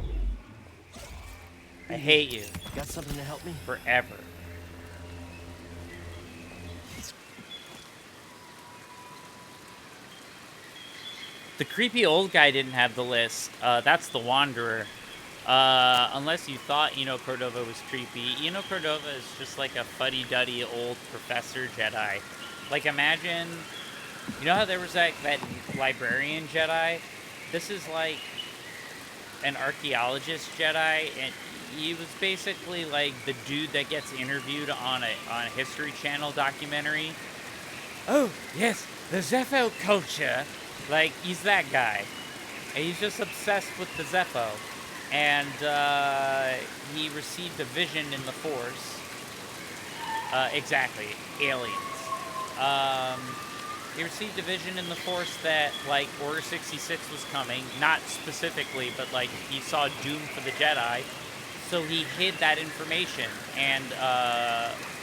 I hate you. Got something to help me? Forever. The creepy old guy didn't have the list. That's the Wanderer. Unless you thought Eno Cordova was creepy. Eno Cordova is just like a fuddy-duddy old professor Jedi. Like, imagine... You know how there was that librarian Jedi? This is like an archaeologist Jedi, and he was basically like the dude that gets interviewed on a History Channel documentary. Oh, yes, the Zepho culture. Like, he's that guy. And he's just obsessed with the Zepho. And he received a vision in the Force. Exactly, aliens. He received a vision in the Force that, like, Order 66 was coming. Not specifically, but, like, he saw doom for the Jedi. So he hid that information and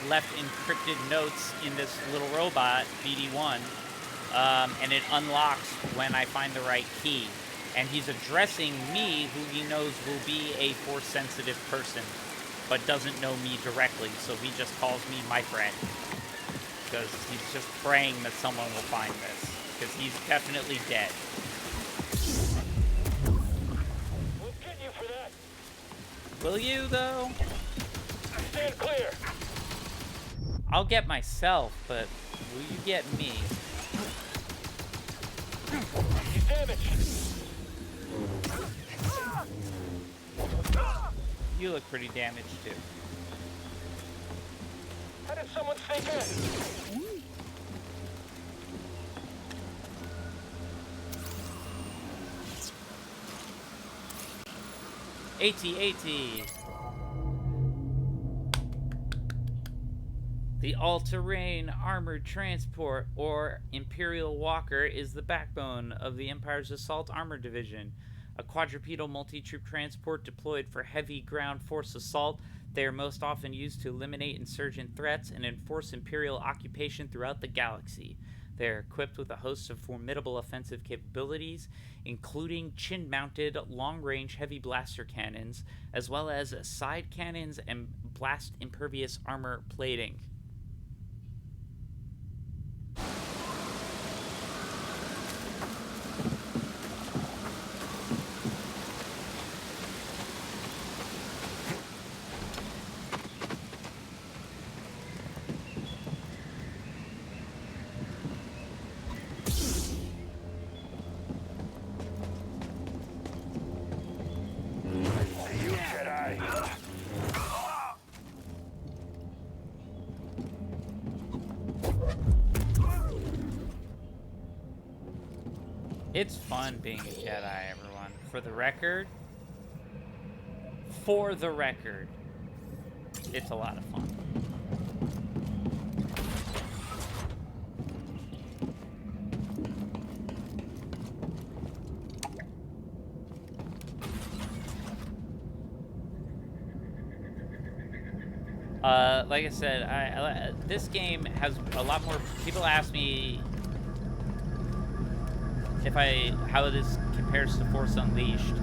left encrypted notes in this little robot, BD-1. And it unlocks when I find the right key. And he's addressing me, who he knows will be a Force-sensitive person, but doesn't know me directly, so he just calls me my friend. Because he's just praying that someone will find this, because he's definitely dead. We'll get you for that. Will you, though? Stand clear. I'll get myself, but will you get me? He's damaged. You look pretty damaged, too. How did someone sneak in? AT-AT. The All-Terrain Armored Transport, or Imperial Walker, is the backbone of the Empire's Assault Armor Division. A quadrupedal multi-troop transport deployed for heavy ground force assault, they are most often used to eliminate insurgent threats and enforce Imperial occupation throughout the galaxy. They're equipped with a host of formidable offensive capabilities, including chin-mounted, long-range heavy blaster cannons, as well as side cannons and blast-impervious armor plating. You Jedi. It's fun being a Jedi, everyone. For the record, it's a lot of fun. Like I said, this game has a lot more. People ask me how this compares to Force Unleashed.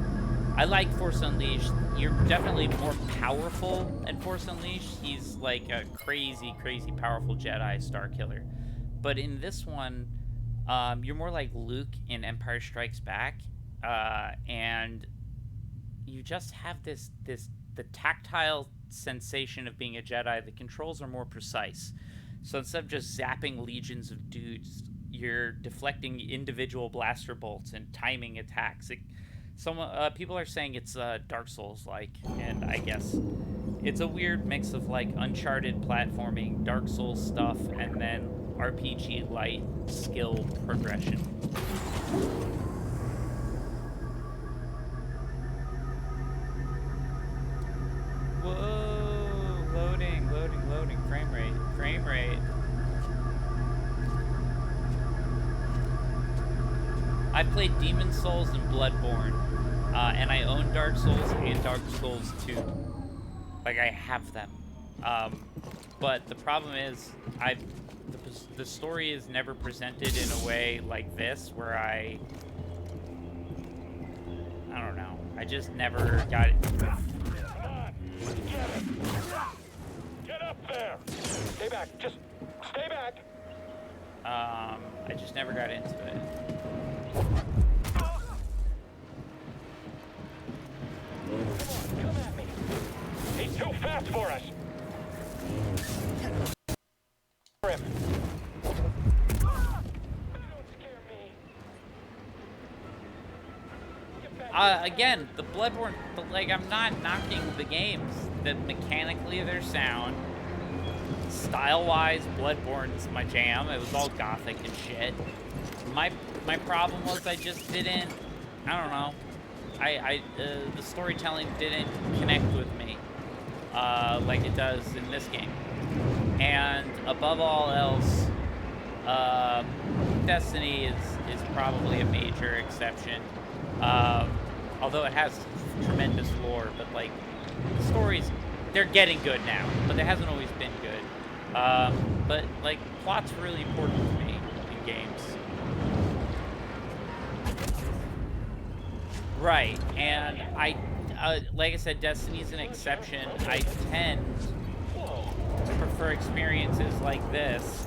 I like Force Unleashed. You're definitely more powerful in Force Unleashed. He's like a crazy, crazy powerful Jedi Star Killer. But in this one, you're more like Luke in Empire Strikes Back, and you just have the tactile sensation of being a Jedi. The controls are more precise. So instead of just zapping legions of dudes, you're deflecting individual blaster bolts and timing attacks. People are saying it's Dark Souls-like, and I guess it's a weird mix of like Uncharted platforming, Dark Souls stuff, and then RPG light skill progression. Whoa! Loading, loading, loading. Frame rate. Frame rate. I've played Demon's Souls and Bloodborne, and I own Dark Souls and Dark Souls 2. Like, I have them. But the problem is, the story is never presented in a way like this, where I don't know. I just never got it. Come on. Get up there. Stay back. Just stay back. I just never got into it. Come at me. He's too fast for us. Him. Don't scare me. Get back. Again, the Bloodborne, but like, I'm not knocking the games. That mechanically they're sound. Style-wise, Bloodborne's my jam. It was all gothic and shit. My problem was I just didn't. I don't know. The storytelling didn't connect with me like it does in this game. And above all else, Destiny is probably a major exception. Although it has tremendous lore, but like the stories, they're getting good now, but it hasn't always been good. But like plot's really important to me in games. Right, and like I said, Destiny's an exception. I tend to prefer experiences like this.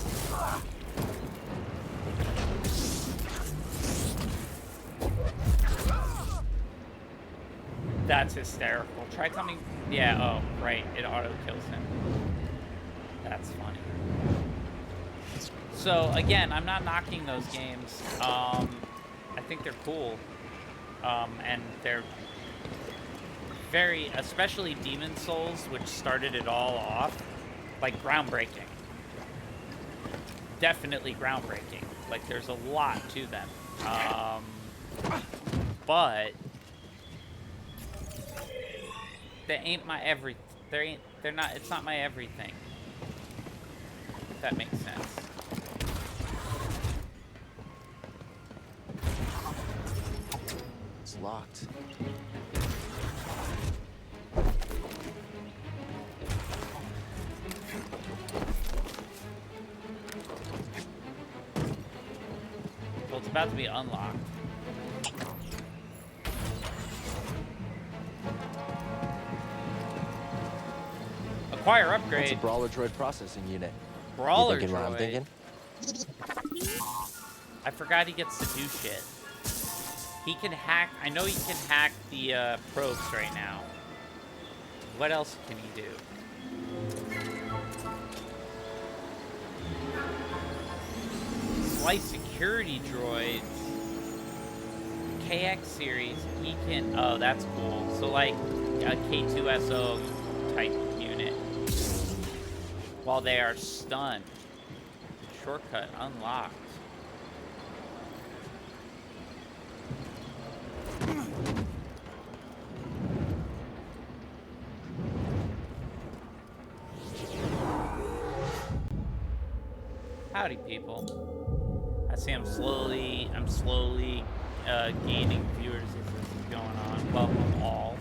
That's hysterical. Try coming. Yeah, oh, right. It auto kills him. That's funny. So, again, I'm not knocking those games. I think they're cool. And they're very, especially Demon's Souls, which started it all off, like groundbreaking. Definitely groundbreaking. Like there's a lot to them. But they ain't my everything. They're not, it's not my everything. If that makes sense. It's locked. about to be unlocked. Acquire upgrade. It's a brawler droid processing unit. Brawler you thinking what I'm droid. thinking? I forgot he gets to do shit. He can hack. I know he can hack the probes right now. What else can he do? Slice security droids. KX series. He can. Oh, that's cool. So like a K2SO type unit. While they are stunned. Shortcut unlocked. Howdy, people. I see I'm slowly gaining viewers as this is going on. Welcome all.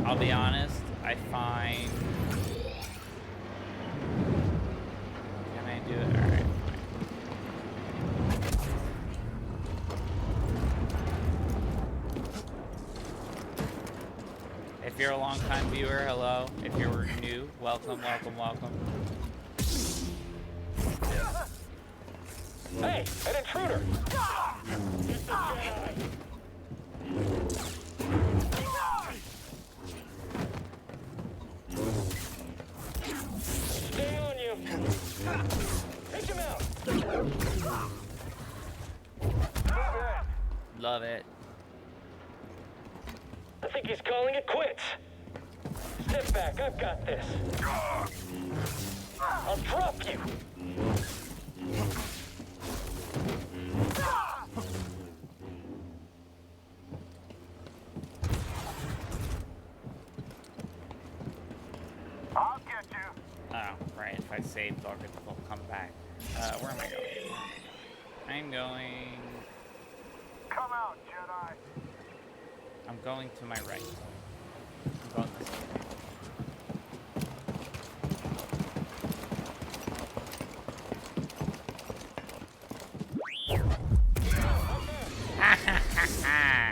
I'll be honest, I find... Can I do it? Alright. If you're a long-time viewer, hello. If you're new, welcome, welcome, welcome. Hey, an intruder! Stay on you! Take him out! Love it. I think he's calling it quits. Step back, I've got this. I'll drop you! I'll get you. Oh, right. If I save, they'll come back. Where am I going? I'm going... Come out, Jedi. I'm going to my right. I'm going this way.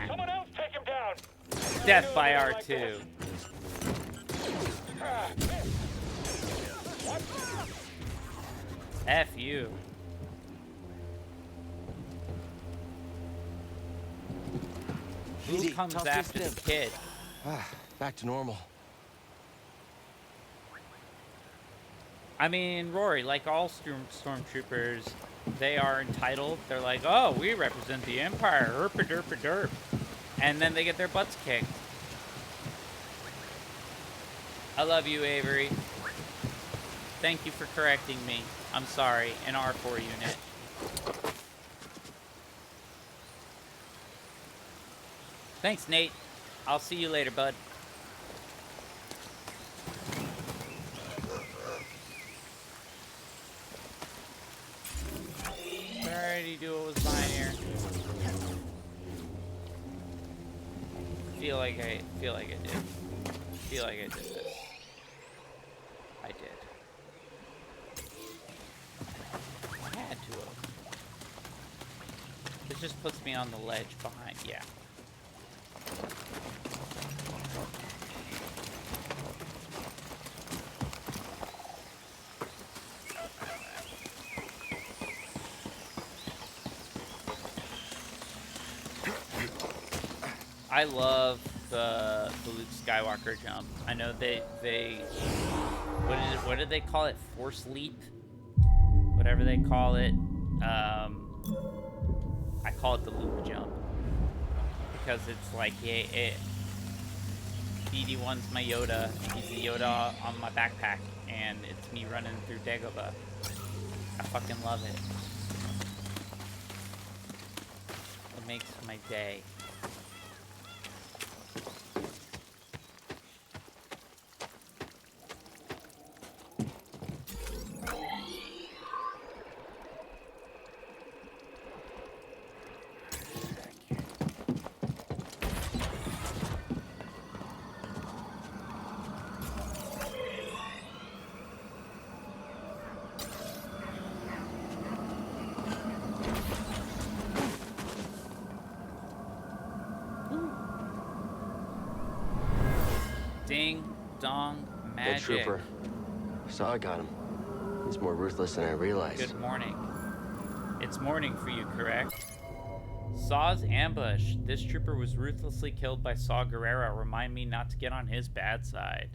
Someone else take him down! Death by R2. F you. Who Easy, comes tough after the system. kid? Back to normal. I mean, Rory, like all stormtroopers, they are entitled. They're like, oh, we represent the Empire, herpa derpa derp. And then they get their butts kicked. I love you, Avery. Thank you for correcting me. I'm sorry, an R4 unit. Thanks, Nate. I'll see you later, bud. Did I already do what was mine here? Feel like I did. Feel like I did this. I did. I had to have. This just puts me on the ledge behind. Yeah. I love the Luke Skywalker jump. I know they what did they call it? Force leap, whatever they call it. I call it the Luke jump because it's like BD1's my Yoda. He's the Yoda on my backpack, and it's me running through Dagobah. I fucking love it. It makes my day. Dong That magic. trooper. Saw I got him. He's more ruthless than I realized. Good morning. It's morning for you, correct? Saw's ambush. This trooper was ruthlessly killed by Saw Gerrera. Remind me not to get on his bad side.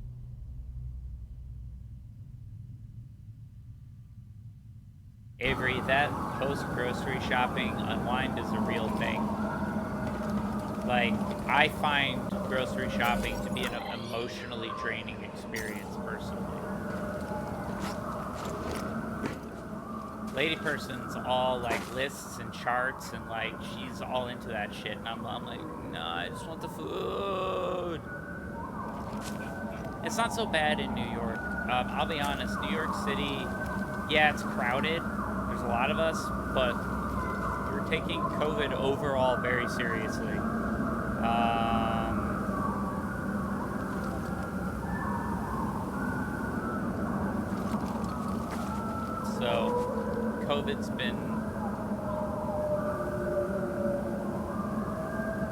Avery, that post-grocery shopping unwind is a real thing. Like, I find grocery shopping to be an emotionally draining experience, personally. Lady person's all, like, lists and charts, and, like, she's all into that shit. And I'm like, no, I just want the food. It's not so bad in New York. I'll be honest, New York City, yeah, it's crowded. There's a lot of us, but we're taking COVID overall very seriously. So COVID's been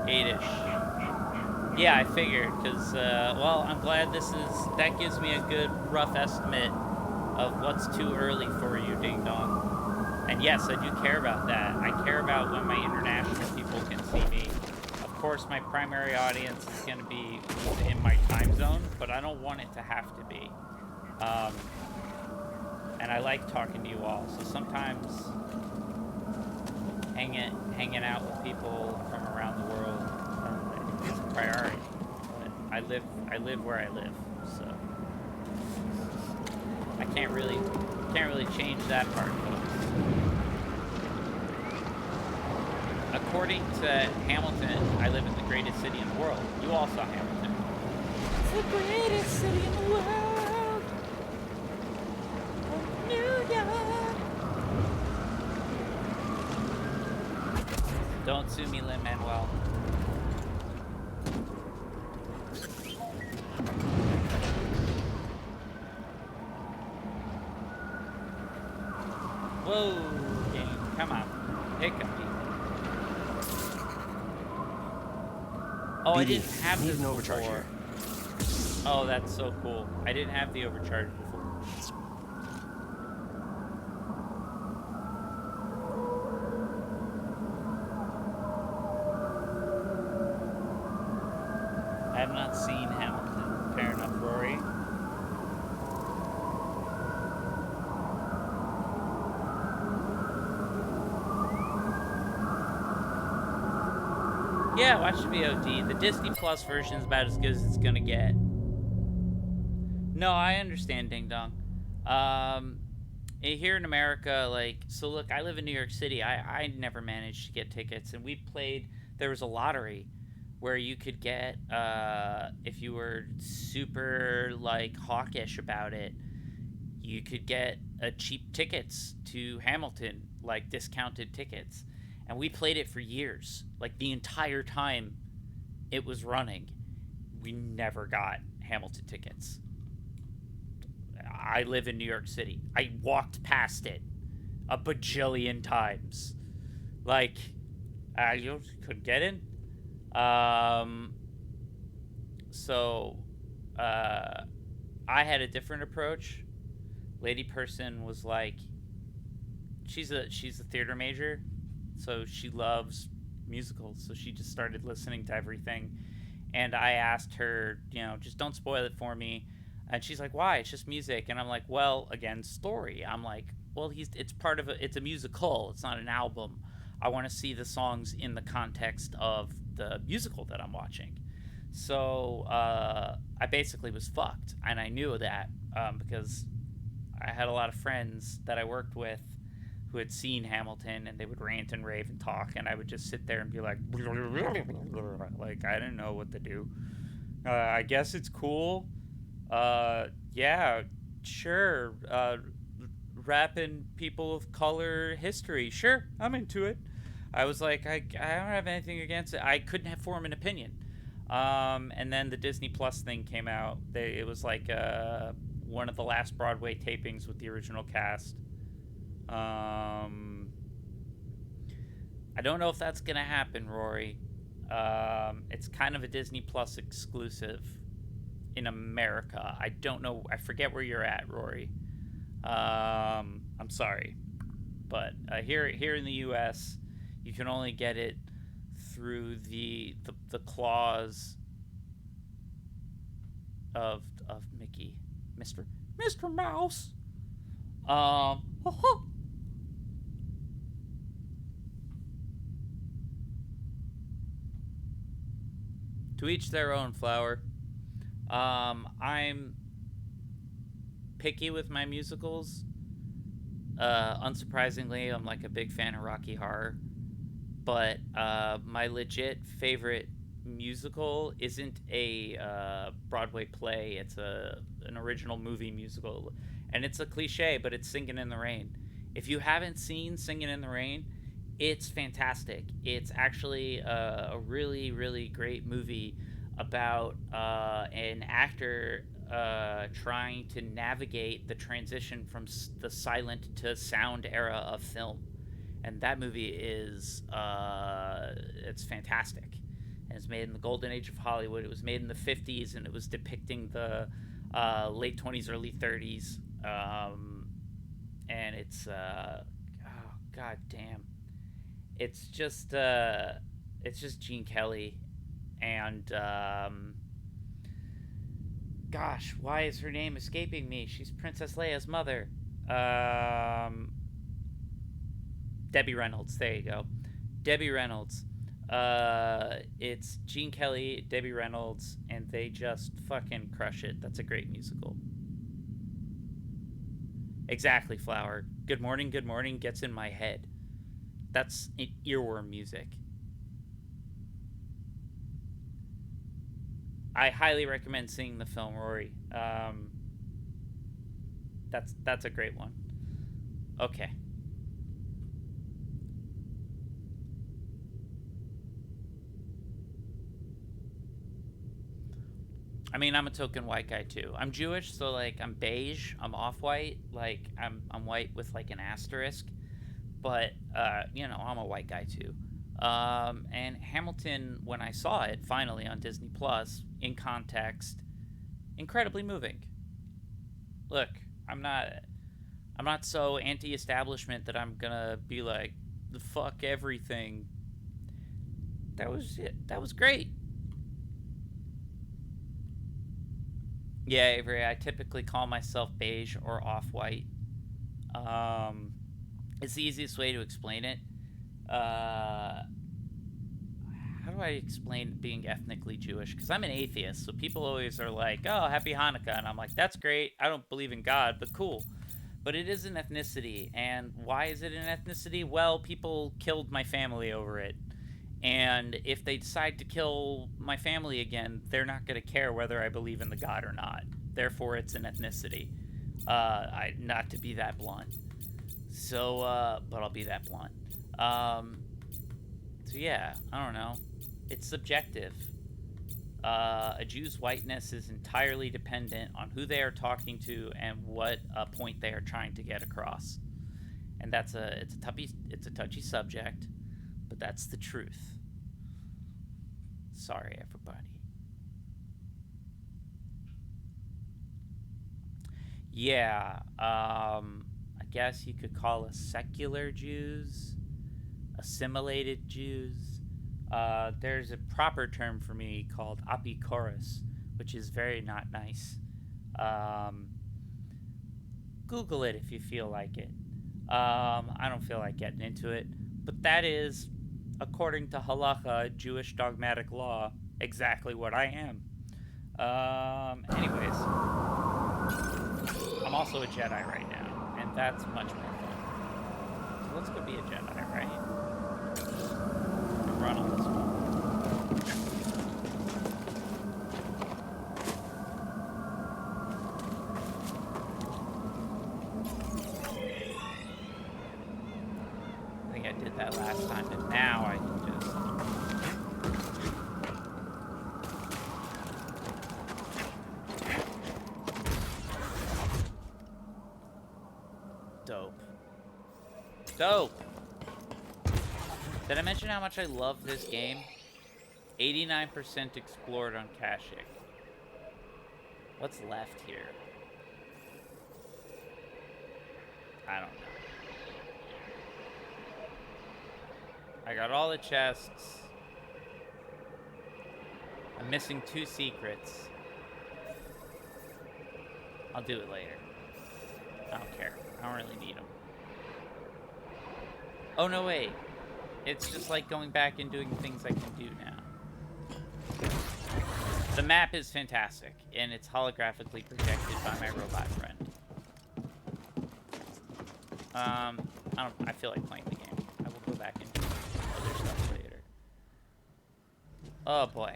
8-ish. Yeah, I figured, because, well, I'm glad that gives me a good rough estimate of what's too early for you, Ding Dong. And yes, I do care about that. I care about when my international people can see me. Of course, my primary audience is going to be in my time zone, but I don't want it to have to be. And I like talking to you all, so sometimes hanging out with people from around the world is a priority. But I live where I live, so I can't really change that part, folks. According to Hamilton, I live in the greatest city in the world. You all saw Hamilton. It's the greatest city in the world. New York. Don't sue me, Lin-Manuel. Whoa, game, come on, pick up. Oh, I didn't have this before. Oh, that's so cool. I didn't have the overcharge before. I have not seen Hamilton. Fair enough, Rory. Yeah, watch the VOD. The Disney Plus version is about as good as it's gonna get. No, I understand, Ding Dong. Here in America, like, so look, I live in New York City. I never managed to get tickets, and we played. There was a lottery where you could get, if you were super like hawkish about it, you could get cheap tickets to Hamilton, like discounted tickets. And we played it for years. Like, the entire time it was running, we never got Hamilton tickets. I live in New York City. I walked past it a bajillion times. Like, you couldn't get in. So, I had a different approach. Lady person was like, she's a theater major. So she loves musicals, so she just started listening to everything. And I asked her, just don't spoil it for me. And she's like, why? It's just music. And I'm like, well, again, story. I'm like, well, it's a musical. It's not an album. I want to see the songs in the context of the musical that I'm watching. So I basically was fucked. And I knew that because I had a lot of friends that I worked with who had seen Hamilton, and they would rant and rave and talk, and I would just sit there and be like, like, I didn't know what to do. I guess it's cool. Yeah, sure. Rapping people of color history. Sure, I'm into it. I was like, I don't have anything against it. I couldn't form an opinion. And then the Disney Plus thing came out. It was like one of the last Broadway tapings with the original cast. I don't know if that's gonna happen, Rory. It's kind of a Disney Plus exclusive. in America. I don't know. I forget where you're at, Rory. I'm sorry, but here in the U.S., you can only get it through the claws of Mickey, Mr. Mouse. To each their own, Flower. I'm picky with my musicals. Unsurprisingly, I'm like a big fan of Rocky Horror, but my legit favorite musical isn't a Broadway play. It's an original movie musical, and it's a cliche, but it's Singing in the Rain. If you haven't seen Singing in the Rain, it's fantastic. It's actually a really, really great movie about an actor trying to navigate the transition from the silent to sound era of film. And that movie is it's fantastic. And it's made in the golden age of Hollywood. It was made in the 50s, and it was depicting the late 20s, early 30s. And it's oh god damn, it's just Gene Kelly, and gosh, why is her name escaping me? She's Princess Leia's mother. Debbie Reynolds. There you go, Debbie Reynolds. It's Gene Kelly, Debbie Reynolds, and they just fucking crush it. That's a great musical. Exactly, Flower. Good morning gets in my head. That's earworm music. I highly recommend seeing the film, Rory. That's a great one. Okay. I mean, I'm a token white guy too. I'm Jewish, so like I'm beige, I'm off-white, like I'm white with like an asterisk, but I'm a white guy too. And Hamilton, when I saw it finally on Disney Plus in context, incredibly moving. Look, I'm not so anti-establishment that I'm gonna be like, the fuck everything. That was it. That was great. Yeah, Avery, I typically call myself beige or off-white. It's the easiest way to explain it. How do I explain being ethnically Jewish? Because I'm an atheist, so people always are like, oh, happy Hanukkah. And I'm like, that's great. I don't believe in God, but cool. But it is an ethnicity. And why is it an ethnicity? Well, people killed my family over it. And if they decide to kill my family again, they're not going to care whether I believe in the God or not. Therefore, it's an ethnicity. Not to be that blunt. So, but I'll be that blunt. So yeah, I don't know. It's subjective. A Jew's whiteness is entirely dependent on who they are talking to and what point they are trying to get across. And it's a touchy subject, but that's the truth. Sorry, everybody. Yeah, I guess you could call us secular Jews, assimilated Jews. There's a proper term for me called apikoros, which is very not nice. Google it if you feel like it. I don't feel like getting into it, but that is, according to halacha, Jewish dogmatic law, exactly what I am. Anyways, I'm also a Jedi right now, and that's much more fun. So let's go be a Jedi, right? Run on this one. I think I did that last time, but now I can just... Dope. Did I mention how much I love this game? 89% explored on Kashyyyk. What's left here? I don't know. I got all the chests. I'm missing 2 secrets. I'll do it later. I don't care. I don't really need them. Oh, no, wait. It's just like going back and doing things I can do now. The map is fantastic, and it's holographically projected by my robot friend. I feel like playing the game. I will go back and do other stuff later. Oh, boy.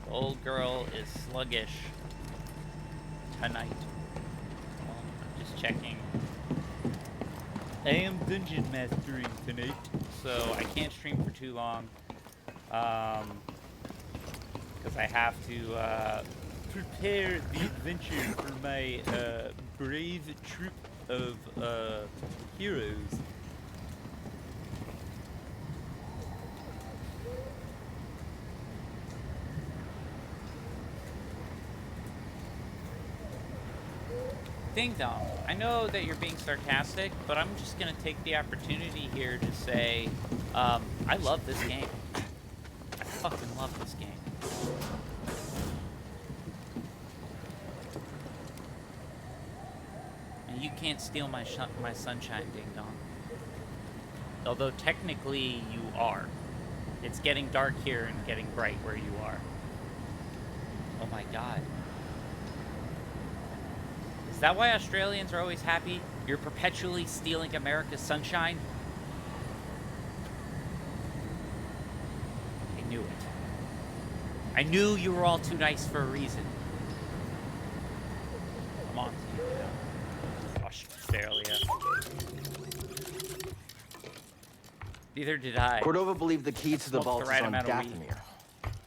The old girl is sluggish tonight. Well, I'm just checking. I am dungeon mastering tonight, so I can't stream for too long. Because I have to prepare the adventure for my brave troop of heroes. Ding dong. I know that you're being sarcastic, but I'm just gonna take the opportunity here to say, I love this game. I fucking love this game. And you can't steal my sunshine, ding dong. Although technically you are. It's getting dark here and getting bright where you are. Oh my god. Is that why Australians are always happy? You're perpetually stealing America's sunshine? I knew it. I knew you were all too nice for a reason. Come on, Australia. Neither did I. Cordova believed the key to the vault is on Dathomir.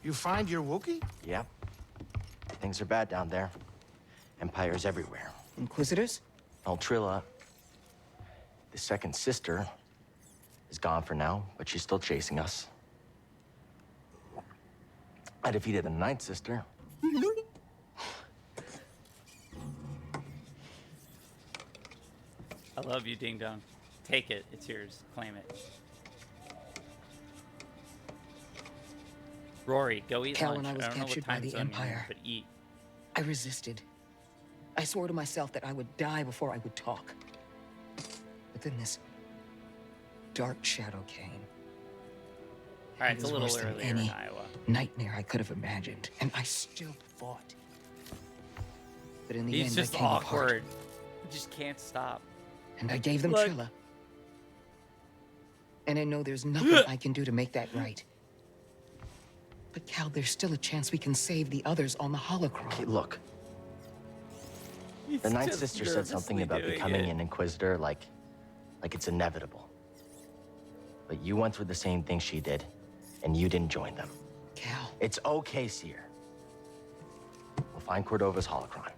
You find your Wookiee? Yep. Things are bad down there. Empires everywhere. Inquisitors? Trilla, the second sister, is gone for now, but she's still chasing us. I defeated the ninth sister. I love you, Ding Dong. Take it. It's yours. Claim it. Rory, go eat Cal lunch. and I was don't know what captured by time the zone you're in, Empire. but eat. I resisted. I swore to myself that I would die before I would talk. But then this dark shadow came. All right, It it's was a little worse than earlier in any Iowa. nightmare I could have imagined, and I still fought. But in the He's end, just I came apart, awkward. He just can't stop. and I gave them Look. Trilla. And I know there's nothing I can do to make that right. But Cal, there's still a chance we can save the others on the holocron. Okay, look. He's The ninth just sister said something nervously about doing becoming it. an Inquisitor like it's inevitable. But you went through the same thing she did, and you didn't join them. Cal, It's okay, Seer. We'll find Cordova's holocron.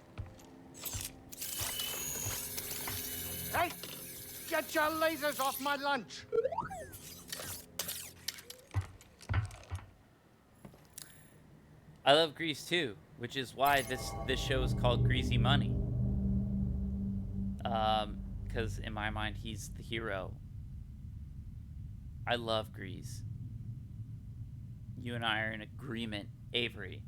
Hey! Get your lasers off my lunch! I love Grease too, which is why this show is called Greasy Money. Because in my mind, he's the hero. I love Grease. You and I are in agreement, Avery.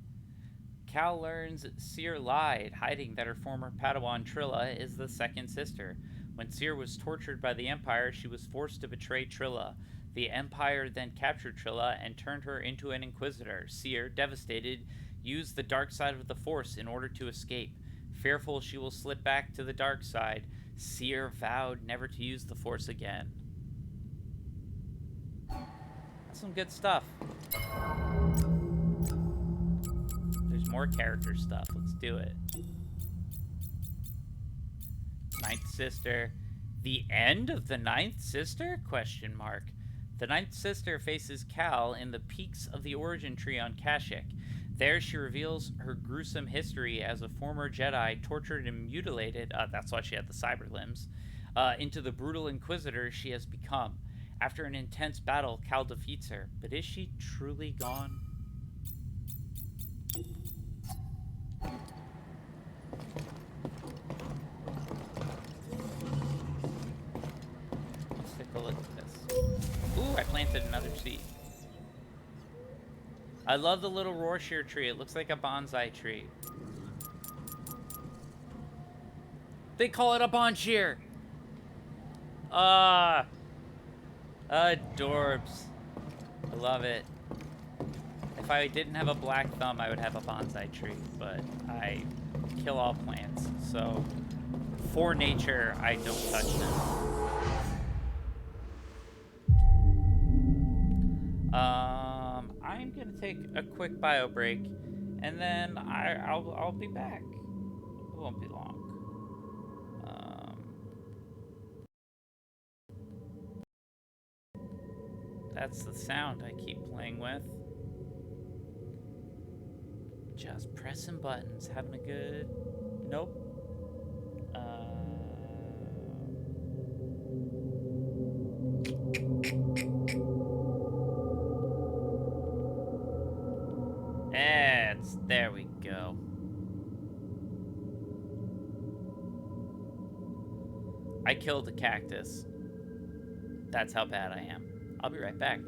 Cal learns Seer lied, hiding that her former Padawan Trilla is the second sister. When Seer was tortured by the Empire, she was forced to betray Trilla. The Empire then captured Trilla and turned her into an Inquisitor. Seer, devastated, used the dark side of the Force in order to escape. Fearful she will slip back to the dark side, Seer vowed never to use the Force again. That's some good stuff. There's more character stuff. Let's do it. Ninth Sister. The end of the Ninth Sister? Question mark. The Ninth Sister faces Cal in the peaks of the origin tree on Kashyyyk. There she reveals her gruesome history as a former Jedi tortured and mutilated, that's why she had the cyber limbs, into the brutal Inquisitor she has become. After an intense battle, Cal defeats her, but is she truly gone? planted another seed. I love the little Rorschach tree. It looks like a bonsai tree. They call it a bonshear. Adorbs. I love it. If I didn't have a black thumb, I would have a bonsai tree, but I kill all plants, so for nature, I don't touch them. I'm gonna take a quick bio break, and then I'll be back. It won't be long. That's the sound I keep playing with. Just pressing buttons, having a good... Nope. There we go. I killed a cactus. That's how bad I am. I'll be right back.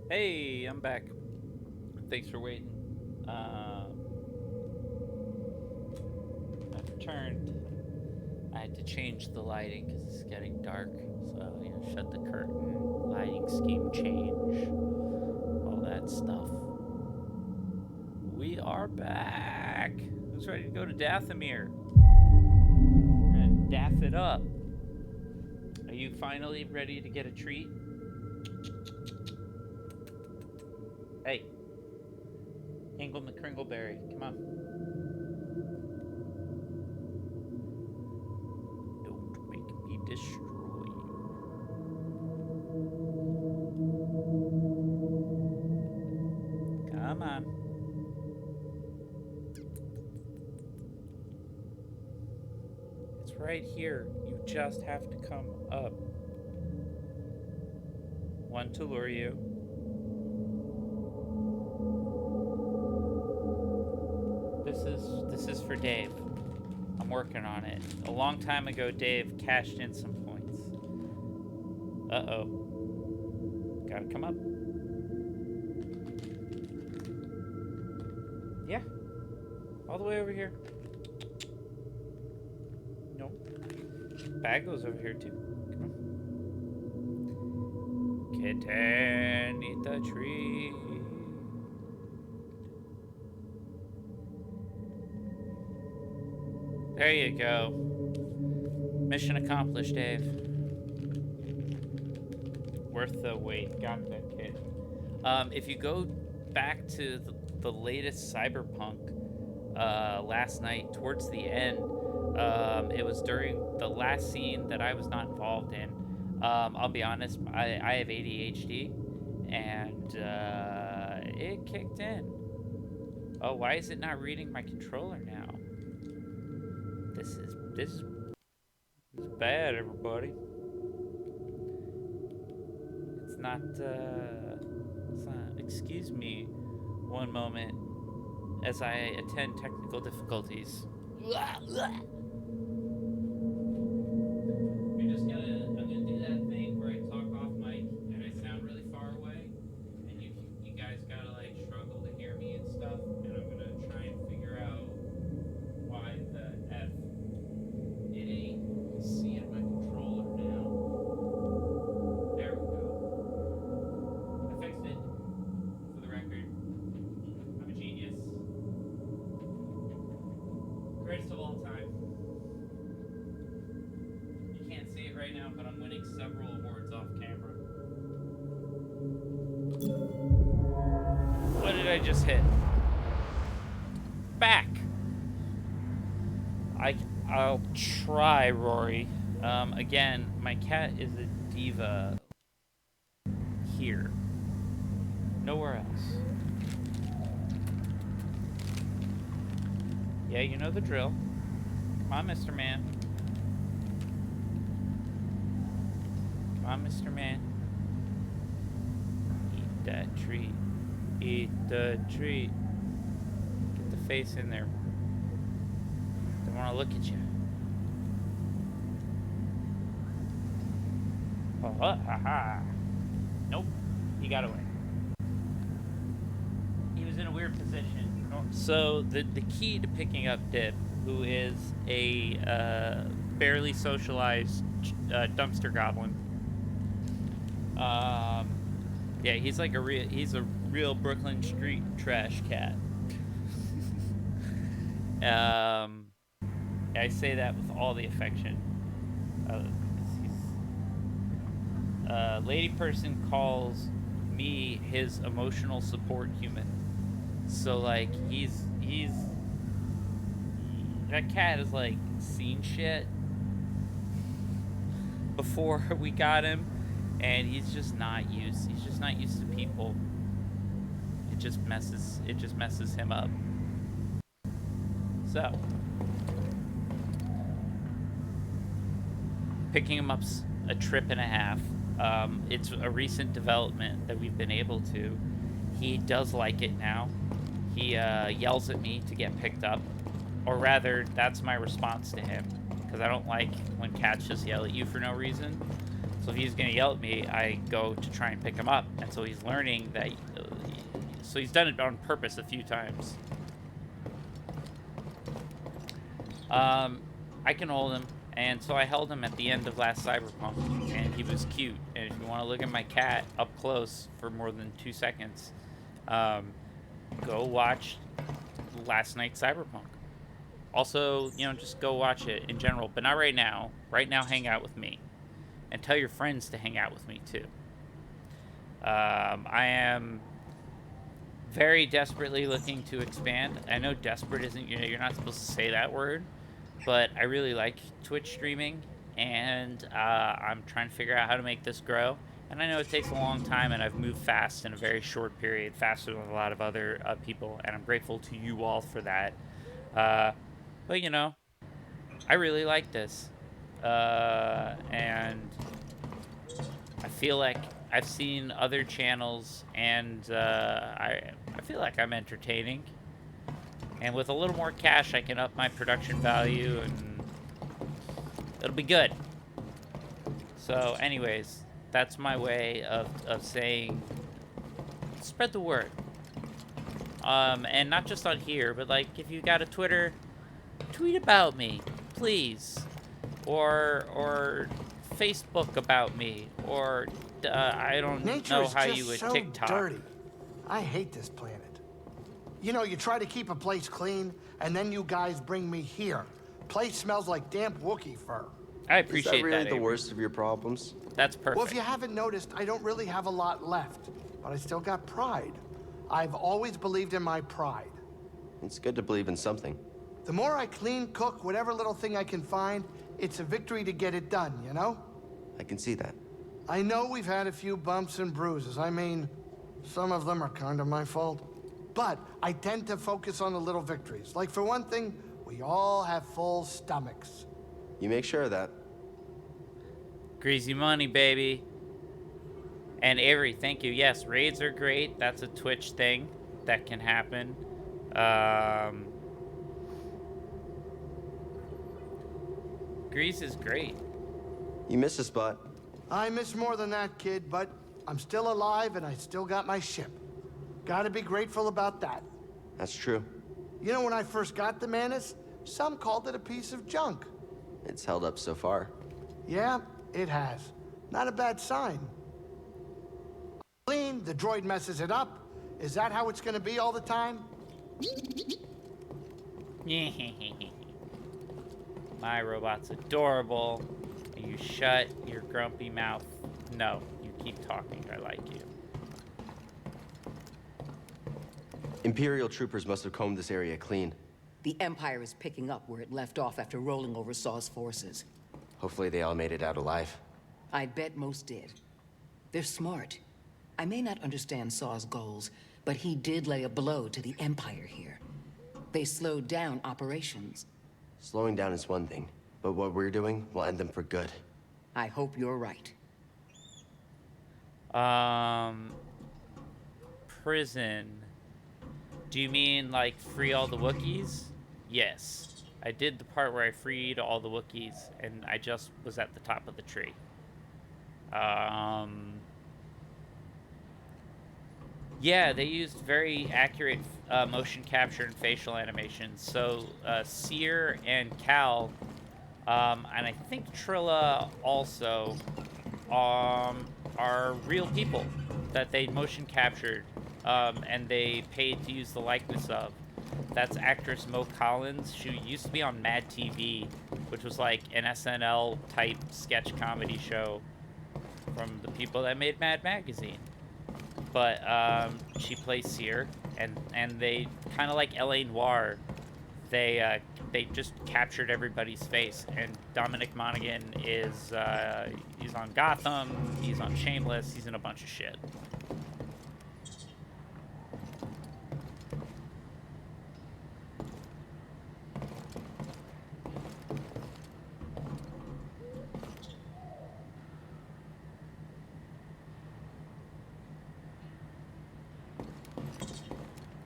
Hey, I'm back. Thanks for waiting. I've returned. I had to change the lighting because it's getting dark. So, you know, shut the curtain, lighting scheme change, all that stuff. We are back. Who's ready to go to Dathomir? We're gonna dath it up. Are you finally ready to get a treat? Hey, Ingle McCringleberry, come on. Don't make me destroy you. Come on. It's right here. You just have to come up. One to lure you. This is for Dave. I'm working on it. A long time ago, Dave cashed in some points. Uh-oh. Gotta come up. Yeah. All the way over here. Nope. Bag goes over here, too. Come on. Kitten, eat the tree. There you go. Mission accomplished, Dave. Worth the wait. Got that kid. If you go back to the latest Cyberpunk last night, towards the end, it was during the last scene that I was not involved in. I'll be honest, I have ADHD, and it kicked in. Oh, why is it not reading my controller now? This is bad, everybody. It's not. Excuse me, one moment, as I attend technical difficulties. I'm gonna do that thing where I talk off mic and I sound really far away, and you guys gotta like struggle to hear me and stuff, and I'm gonna try and figure out why the F it ain't seeing my controller now. There we go. I fixed it, for the record. I'm a genius. Greatest of all time. You can't see it right now, but I'm winning several awards off camera. What did I just hit? Back! I'll try, Rory. Again, my cat is a diva here. Nowhere else. Yeah, you know the drill. Come on, Mr. Man. Come on, Mr. Man. Eat that treat. Eat the treat. Get the face in there. Don't want to look at you. Oh, ha ha. Nope. He got away. He was in a weird position. So the key to picking up Dip, who is a barely socialized dumpster goblin. Yeah, he's like a real Brooklyn street trash cat. Yeah, I say that with all the affection. Lady person calls me his emotional support human. So like he's that cat has like seen shit before we got him, and he's just not used to people. It just messes him up. So picking him up's a trip and a half. It's a recent development that we've been able to. He does like it now. He yells at me to get picked up, or rather, that's my response to him, because I don't like when cats just yell at you for no reason. So if he's gonna yell at me, I go to try and pick him up. And so he's learning that. So he's done it on purpose a few times. I can hold him, and so I held him at the end of last Cyberpunk, and he was cute. And if you want to look at my cat up close for more than 2 seconds, go watch last night's Cyberpunk. Also, you know, just go watch it in general, but not right now. Right now, hang out with me, and tell your friends to hang out with me too. I am very desperately looking to expand. I know desperate isn't, you know, you're not supposed to say that word, but I really like Twitch streaming, and I'm trying to figure out how to make this grow. And I know it takes a long time, and I've moved fast in a very short period, faster than a lot of other people, and I'm grateful to you all for that. But, you know, I really like this. And I feel like I've seen other channels, and I feel like I'm entertaining. And with a little more cash, I can up my production value, and it'll be good. So, anyways, that's my way of saying, spread the word. And not just on here, but like, if you got a Twitter, tweet about me, please. Or Facebook about me, or I don't know how you would TikTok. Dirty. I hate this planet. You know, you try to keep a place clean, and then you guys bring me here. Place smells like damp Wookiee fur. I appreciate that. Is that really the Avery. worst of your problems? That's perfect. Well, if you haven't noticed, I don't really have a lot left, but I still got pride. I've always believed in my pride. It's good to believe in something. The more I clean, cook, whatever little thing I can find, it's a victory to get it done, you know? I can see that. I know we've had a few bumps and bruises. I mean, some of them are kind of my fault. But I tend to focus on the little victories. Like, for one thing, we all have full stomachs. You make sure of that. Greasy money, baby. And Avery, thank you. Yes, raids are great. That's a Twitch thing that can happen. Grease is great. You miss a spot. I miss more than that, kid, but I'm still alive and I still got my ship. Gotta be grateful about that. That's true. You know, when I first got the Manus, some called it a piece of junk. It's held up so far. Yeah, it has. Not a bad sign. Clean, the droid messes it up. Is that how it's gonna be all the time? My robot's adorable. You shut your grumpy mouth. No, you keep talking. I like you. Imperial troopers must have combed this area clean. The Empire is picking up where it left off after rolling over Saw's forces. Hopefully they all made it out alive. I bet most did. They're smart. I may not understand Saw's goals, but he did lay a blow to the Empire here. They slowed down operations. Slowing down is one thing, but what we're doing will end them for good. I hope you're right. Prison. Do you mean, like, free all the Wookiees? Yes. I did the part where I freed all the Wookiees, and I just was at the top of the tree. Yeah, they used very accurate motion capture and facial animations. So, Seer and Cal, and I think Trilla also, are real people that they motion captured, and they paid to use the likeness of. That's actress Mo Collins. She used to be on Mad TV, which was like an SNL type sketch comedy show from the people that made Mad Magazine. But she plays Seer, and they kind of like L.A. Noire. They just captured everybody's face. And Dominic Monaghan is he's on Gotham, he's on Shameless, he's in a bunch of shit.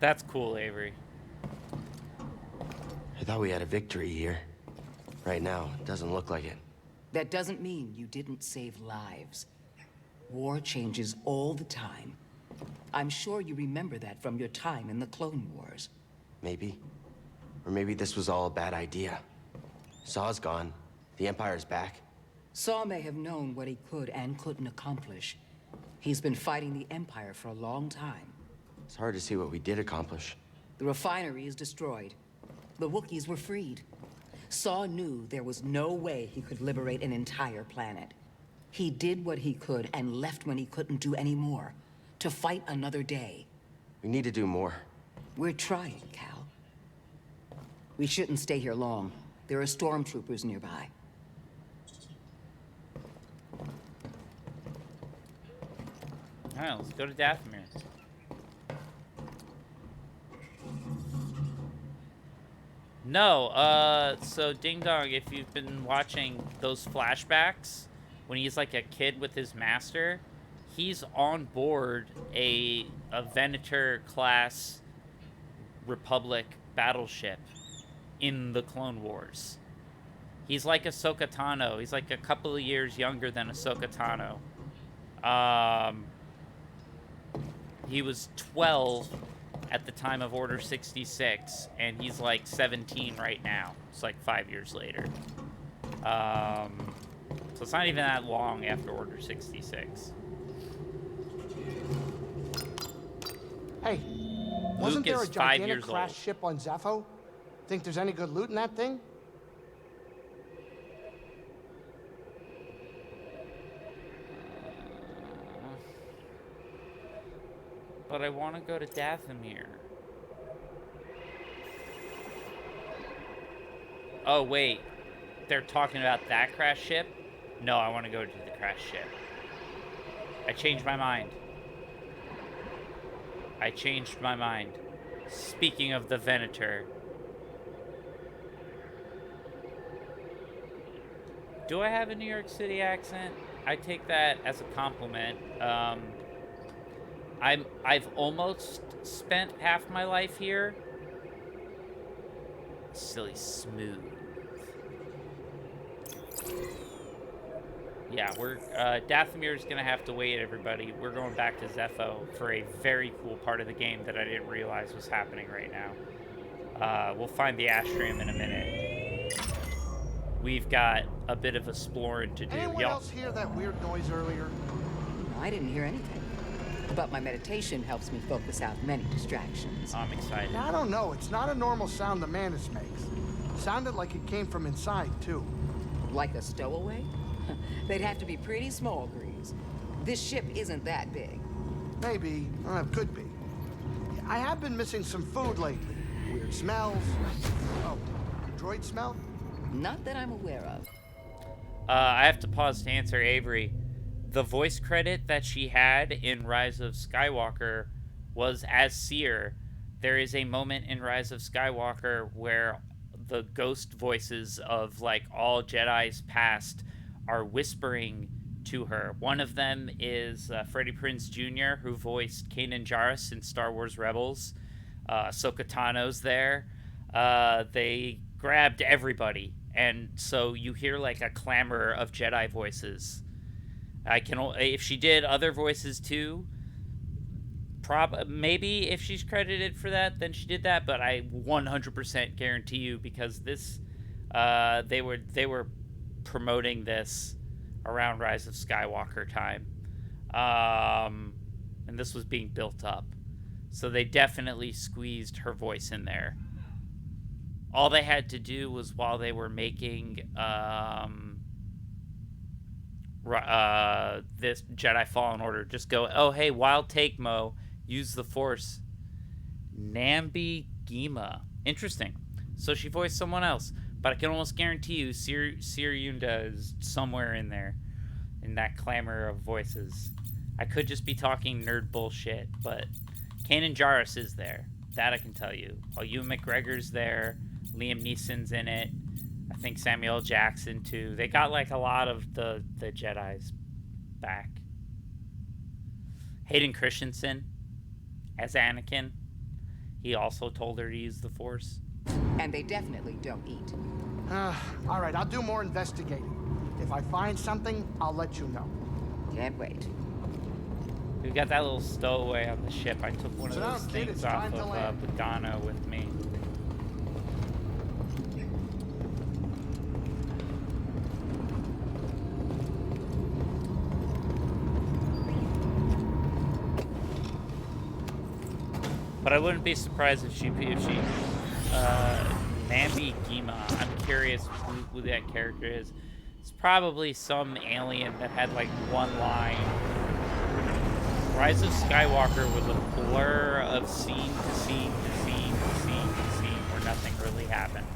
That's cool, Avery. I thought we had a victory here. Right now, it doesn't look like it. That doesn't mean you didn't save lives. War changes all the time. I'm sure you remember that from your time in the Clone Wars. Maybe. Or maybe this was all a bad idea. Saw's gone. The Empire's back. Saw may have known what he could and couldn't accomplish. He's been fighting the Empire for a long time. It's hard to see what we did accomplish. The refinery is destroyed. The Wookiees were freed. Saw knew there was no way he could liberate an entire planet. He did what he could and left when he couldn't do any more. To fight another day. We need to do more. We're trying, Cal. We shouldn't stay here long. There are stormtroopers nearby. Alright, let's go to Dathomir. No, so Ding Dong, if you've been watching those flashbacks, when he's like a kid with his master, he's on board a Venator-class Republic battleship in the Clone Wars. He's like Ahsoka Tano. He's like a couple of years younger than Ahsoka Tano. He was 12 at the time of Order 66, and he's like 17 right now. It's like 5 years later. So it's not even that long after Order 66. Hey, wasn't there a is 5 gigantic years crash old. ship on Zepho? Think there's any good loot in that thing? But I want to go to Dathomir. Oh, wait. They're talking about that crash ship? No, I want to go to the crash ship. I changed my mind. I changed my mind. Speaking of the Venator. Do I have a New York City accent? I take that as a compliment. I've almost spent half my life here. Silly smooth. Yeah, we're Dathomir's gonna have to wait, everybody. We're going back to Zepho for a very cool part of the game that I didn't realize was happening right now. We'll find the Astrium in a minute. We've got a bit of exploring to do. Anyone else hear that weird noise earlier? No, I didn't hear anything. But my meditation helps me focus out many distractions. I'm excited. I don't know. It's not a normal sound the Mantis makes. Sounded like it came from inside, too. Like a stowaway? They'd have to be pretty small, Grease. This ship isn't that big. Maybe. Could be. I have been missing some food lately. Weird smells. Oh, droid smell? Not that I'm aware of. I have to pause to answer Avery. The voice credit that she had in Rise of Skywalker was as Seer. There is a moment in Rise of Skywalker where the ghost voices of like all Jedi's past are whispering to her. One of them is Freddie Prinze Jr., who voiced Kanan Jarrus in Star Wars Rebels. Ahsoka Tano's there. They grabbed everybody, and so you hear like a clamor of Jedi voices. If she did other voices too, maybe if she's credited for that, then she did that. But I 100% guarantee you, because this, they were promoting this around Rise of Skywalker time, and this was being built up, so they definitely squeezed her voice in there. All they had to do was, while they were making this Jedi Fallen Order, just go, oh hey, wild take, Mo, use the Force. Nambi Gima. Interesting. So she voiced someone else, but I can almost guarantee you Sir Yunda is somewhere in there, in that clamor of voices. I could just be talking nerd bullshit, but Kanan Jarrus is there. That I can tell you. Ewan McGregor's there. Liam Neeson's in it. I think Samuel L. Jackson too. They got like a lot of the Jedis back. Hayden Christensen as Anakin. He also told her to use the Force. And they definitely don't eat. All right, I'll do more investigating. If I find something, I'll let you know. Can't wait. We've got that little stowaway on the ship. I took one of Sit down, those kid, things it's off time to of land. Pagano with me. But I wouldn't be surprised if she Nambi Gima. I'm curious who that character is. It's probably some alien that had like one line. Rise of Skywalker was a blur of scene to scene to scene to scene to scene where nothing really happened.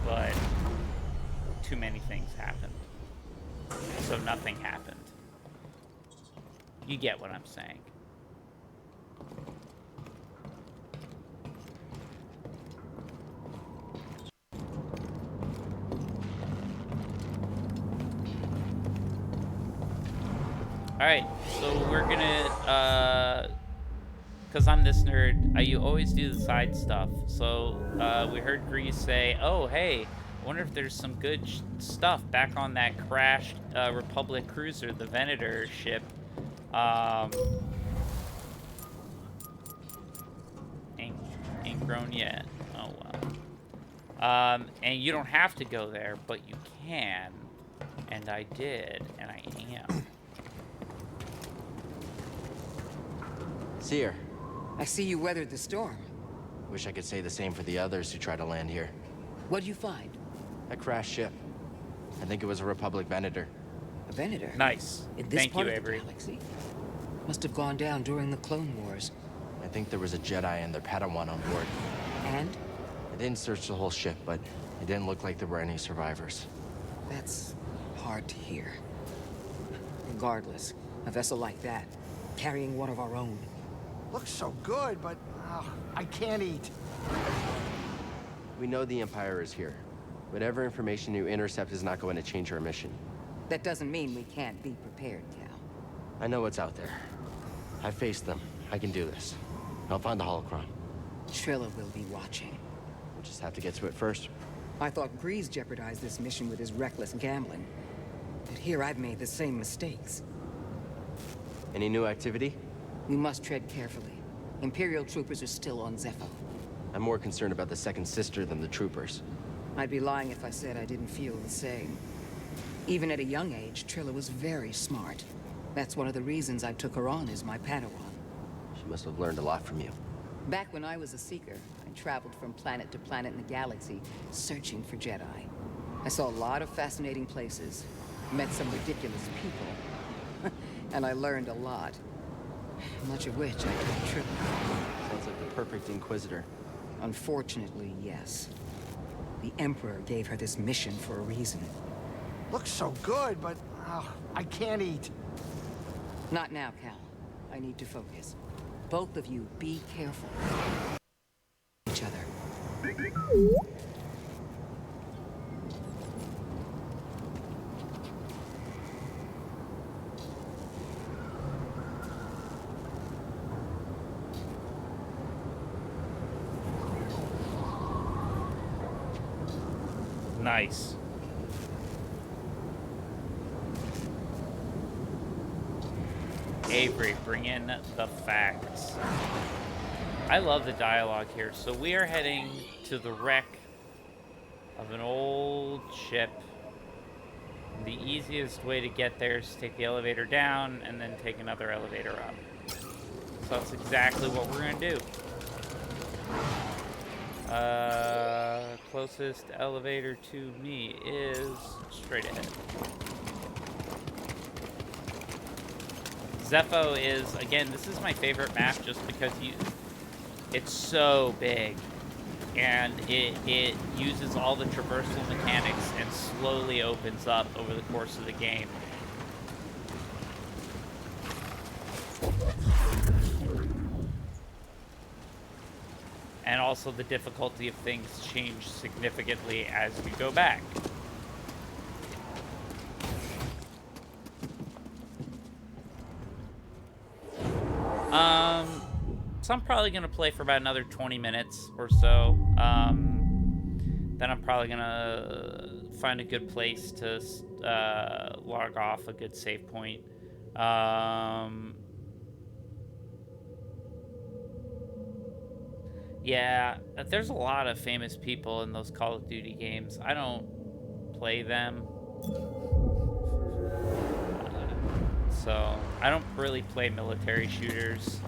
But too many things happened. So nothing happened. You get what I'm saying. Alright, so we're gonna, because I'm this nerd, you always do the side stuff. So, we heard Grease say, oh, hey, I wonder if there's some good stuff back on that crashed Republic cruiser, the Venator ship. Ain't grown yet. Oh, well. And you don't have to go there, but you can. And I did, and I am. Seer. I see you weathered the storm. Wish I could say the same for the others who try to land here. What'd you find? A crashed ship. I think it was a Republic Venator. A Venator? Nice. In this Thank part you, of the Avery. galaxy? Must have gone down during the Clone Wars. I think there was a Jedi and their Padawan on board. And? I didn't search the whole ship, but it didn't look like there were any survivors. That's hard to hear. Regardless, a vessel like that, carrying one of our own. Looks so good, but I can't eat. We know the Empire is here. Whatever information you intercept is not going to change our mission. That doesn't mean we can't be prepared, Cal. I know what's out there. I faced them. I can do this. I'll find the holocron. Trilla will be watching. We'll just have to get to it first. I thought Grease jeopardized this mission with his reckless gambling. But here I've made the same mistakes. Any new activity? We must tread carefully. Imperial troopers are still on Zepho. I'm more concerned about the second sister than the troopers. I'd be lying if I said I didn't feel the same. Even at a young age, Trilla was very smart. That's one of the reasons I took her on as my Padawan. She must have learned a lot from you. Back when I was a Seeker, I traveled from planet to planet in the galaxy, searching for Jedi. I saw a lot of fascinating places, met some ridiculous people, and I learned a lot. Much of which I told Trilla. Sounds like the perfect Inquisitor. Unfortunately, yes. The Emperor gave her this mission for a reason. Looks so good, but I can't eat. Not now, Cal. I need to focus. Both of you, be careful. Each other. Nice. Avery, bring in the facts. I love the dialogue here. So we are heading to the wreck of an old ship. The easiest way to get there is to take the elevator down and then take another elevator up. So that's exactly what we're gonna do. Closest elevator to me is straight ahead. Zepho is, again, this is my favorite map just because it's so big. And it uses all the traversal mechanics and slowly opens up over the course of the game. And also the difficulty of things change significantly as we go back. So I'm probably gonna play for about another 20 minutes or so. then I'm probably gonna find a good place to log off, a good save point. Yeah, there's a lot of famous people in those Call of Duty games. I don't play them. So, I don't really play military shooters.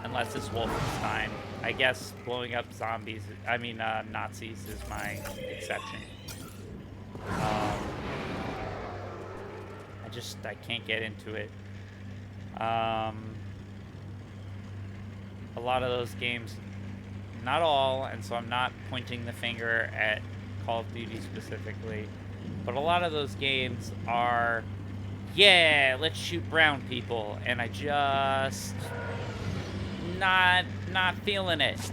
Unless it's Wolfenstein. I guess blowing up zombies, Nazis is my exception. I can't get into it. A lot of those games, not all, and so I'm not pointing the finger at Call of Duty specifically, but a lot of those games are, yeah, let's shoot brown people, and I just not feeling it.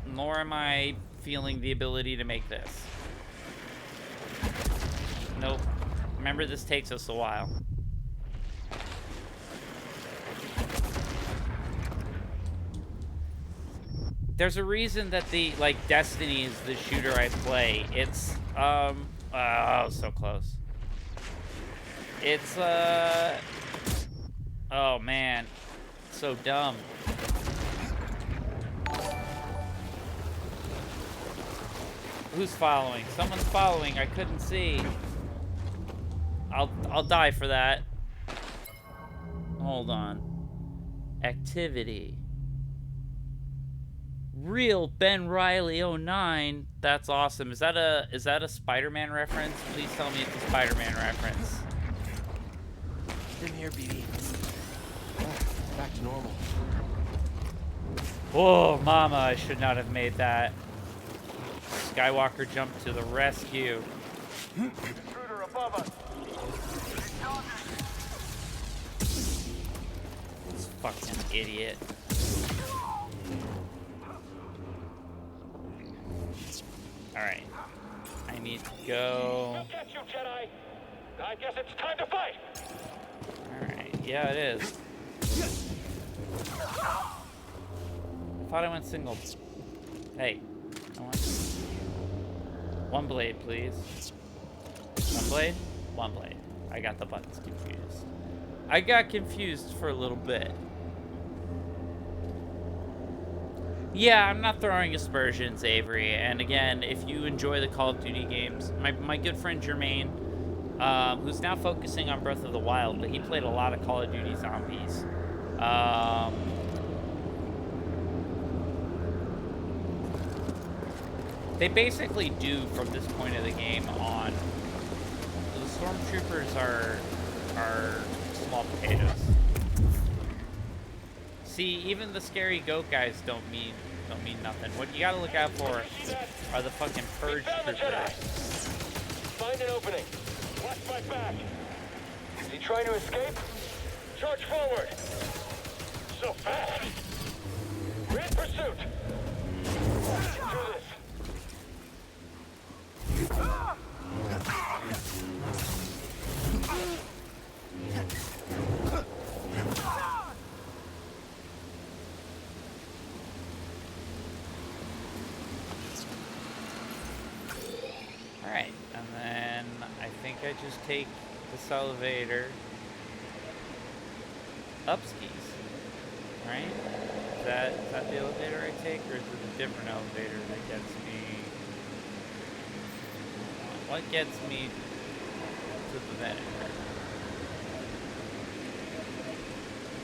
Nor am I feeling the ability to make this. Nope. Remember, this takes us a while. There's a reason that Destiny is the shooter I play. It's, oh, so close. It's, oh man, so dumb. Who's following? Someone's following. I couldn't see. I'll die for that. Hold on. Activity. Real Ben Riley 09. That's awesome. Is that a Spider-Man reference? Please tell me it's a Spider-Man reference. In here, BD. Back to normal. Oh, mama, I should not have made that. Skywalker jumped to the rescue. Intruder above us. This fucking idiot. Alright. I need to go. We'll get you, Jedi. I guess it's time to fight. Alright, yeah, it is. I thought I went single. Hey, I want one blade, please. One blade? One blade. I got the buttons confused. I got confused for a little bit. Yeah, I'm not throwing aspersions, Avery. And again, if you enjoy the Call of Duty games, my good friend Jermaine, who's now focusing on Breath of the Wild, but he played a lot of Call of Duty Zombies. They basically do, from this point of the game on, the stormtroopers are small potatoes. See, even the scary goat guys don't mean nothing. What you gotta look out for are the fucking purge troopers. Find an opening. Watch my back. Is he trying to escape? Charge forward. So fast. We're in pursuit. Do this. Alright, and then I think I just take this elevator up skis. Right? Is that the elevator I take, or is it a different elevator that gets me? What gets me to the vinegar?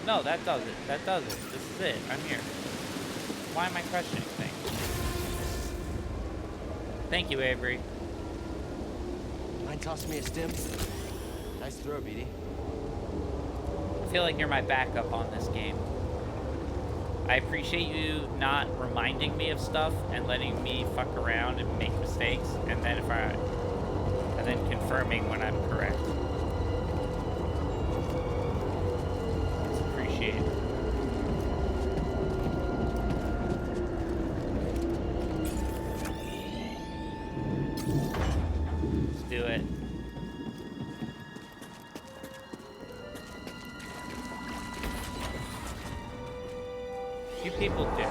No, that does it. That does it. This is it. I'm here. Why am I questioning things? Thank you, Avery. Mind tossing me a stim? Nice throw, BD. I feel like you're my backup on this game. I appreciate you not reminding me of stuff and letting me fuck around and make mistakes, and then confirming when I'm correct. It's appreciated. Let's do it. You people do.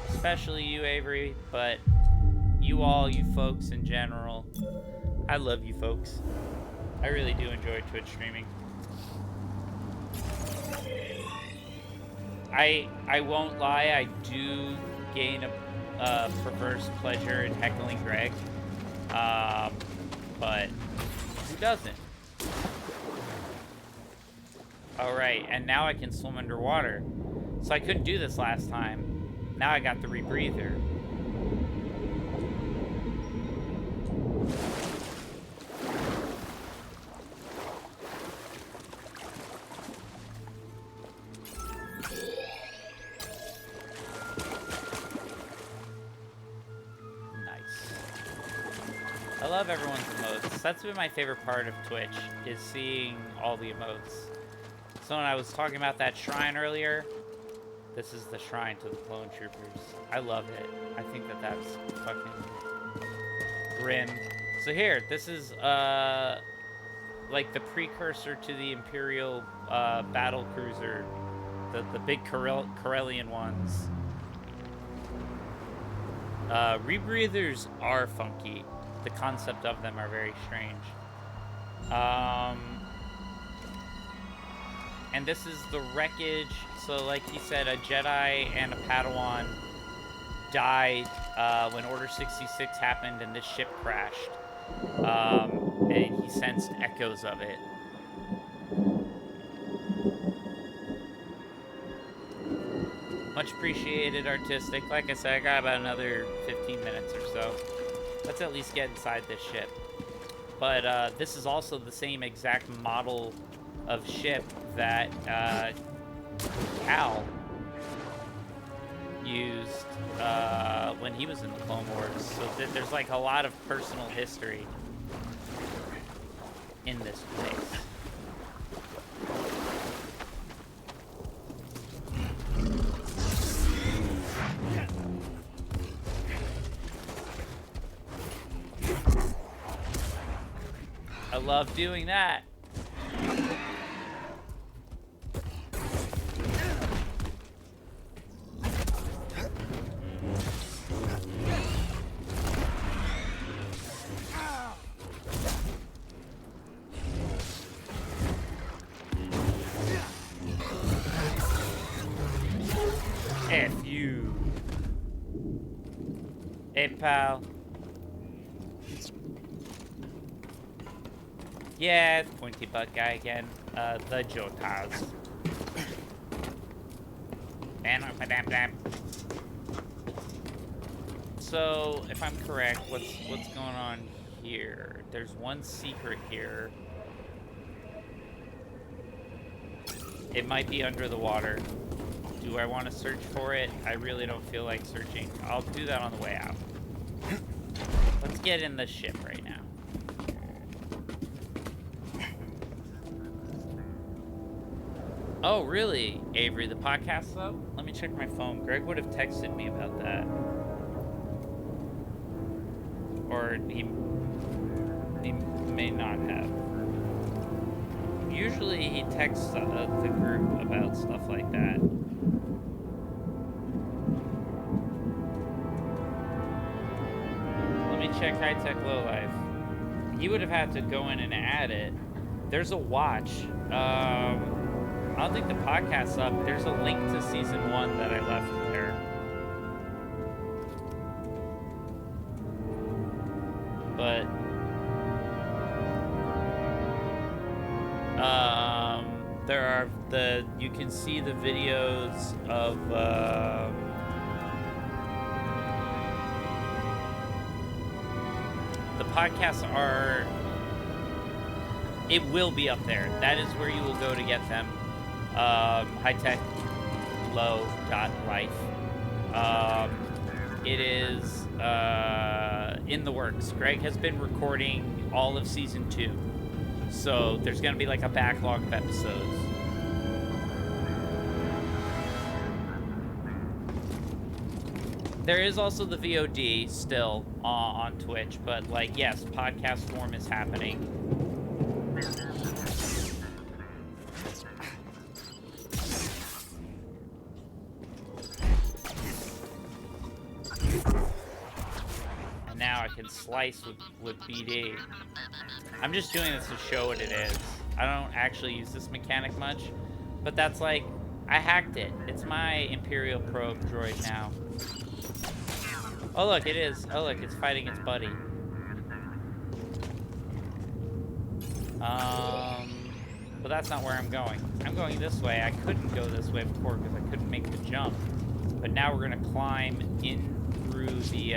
Especially you, Avery, but you all, you folks in general. I love you folks. I really do enjoy Twitch streaming. I won't lie, I do gain a perverse pleasure in heckling Greg. But who doesn't? Alright, and now I can swim underwater. So I couldn't do this last time. Now I got the rebreather. I love everyone's emotes. That's been my favorite part of Twitch, is seeing all the emotes. So when I was talking about that shrine earlier, this is the shrine to the clone troopers. I love it. I think that that's fucking grim. So here, this is like the precursor to the Imperial battle cruiser, the big Corellian ones. Rebreathers are funky. The concept of them are very strange. And this is the wreckage. So like he said, a Jedi and a Padawan died when Order 66 happened and this ship crashed. And he sensed echoes of it. Much appreciated, Artistic. Like I said, I got about another 15 minutes or so. Let's at least get inside this ship. But this is also the same exact model of ship that Cal used when he was in the Clone Wars. So there's like a lot of personal history in this place. I love doing that. F you. Hey, pal. Yeah, it's Pointy Butt guy again. The Jotas. So, if I'm correct, what's going on here? There's one secret here. It might be under the water. Do I want to search for it? I really don't feel like searching. I'll do that on the way out. Let's get in the ship right now. Oh, really, Avery? The podcast's up? Let me check my phone. Greg would have texted me about that. Or he may not have. Usually he texts the group about stuff like that. Let me check High Tech Low Life. He would have had to go in and add it. There's a watch. I don't think the podcast's up. There's a link to season 1 that I left there. But there are you can see the videos of the podcasts are. It will be up there. That is where you will go to get them. hightechlow.life. It is in the works. Greg has been recording all of season 2, so there's going to be like a backlog of episodes. There is also the VOD still on Twitch, but like, yes, podcast form is happening. now I can slice with BD. I'm just doing this to show what it is. I don't actually use this mechanic much, but that's like, I hacked it. It's my Imperial probe droid now. Oh look, it is. Oh look, it's fighting its buddy. But that's not where I'm going. I'm going this way. I couldn't go this way before because I couldn't make the jump. But now we're gonna climb in through the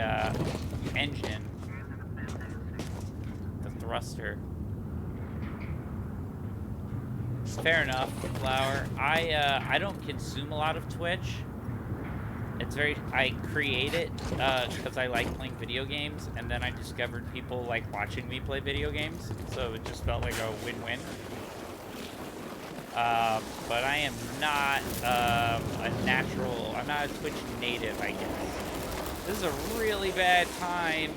engine, the thruster. Fair enough, Flower. I don't consume a lot of Twitch. It's very, I create it because I like playing video games, and then I discovered people like watching me play video games, so it just felt like a win-win. But I am not I'm not a Twitch native, I guess. This is a really bad time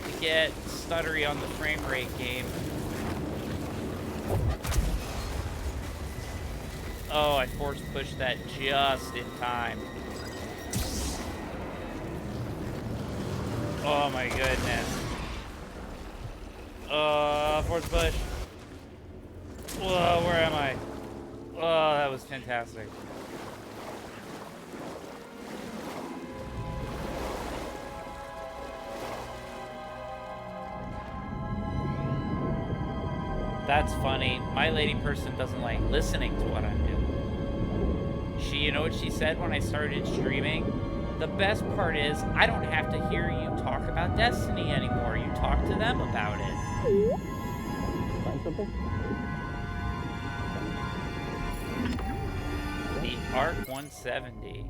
to get stuttery on the frame rate game. Oh, I force pushed that just in time. Oh my goodness. Force push. Whoa, where am I? Oh, that was fantastic. That's funny. My lady person doesn't like listening to what I'm doing. You know what she said when I started streaming? The best part is, I don't have to hear you talk about Destiny anymore. You talk to them about it. Find something? The ARC 170.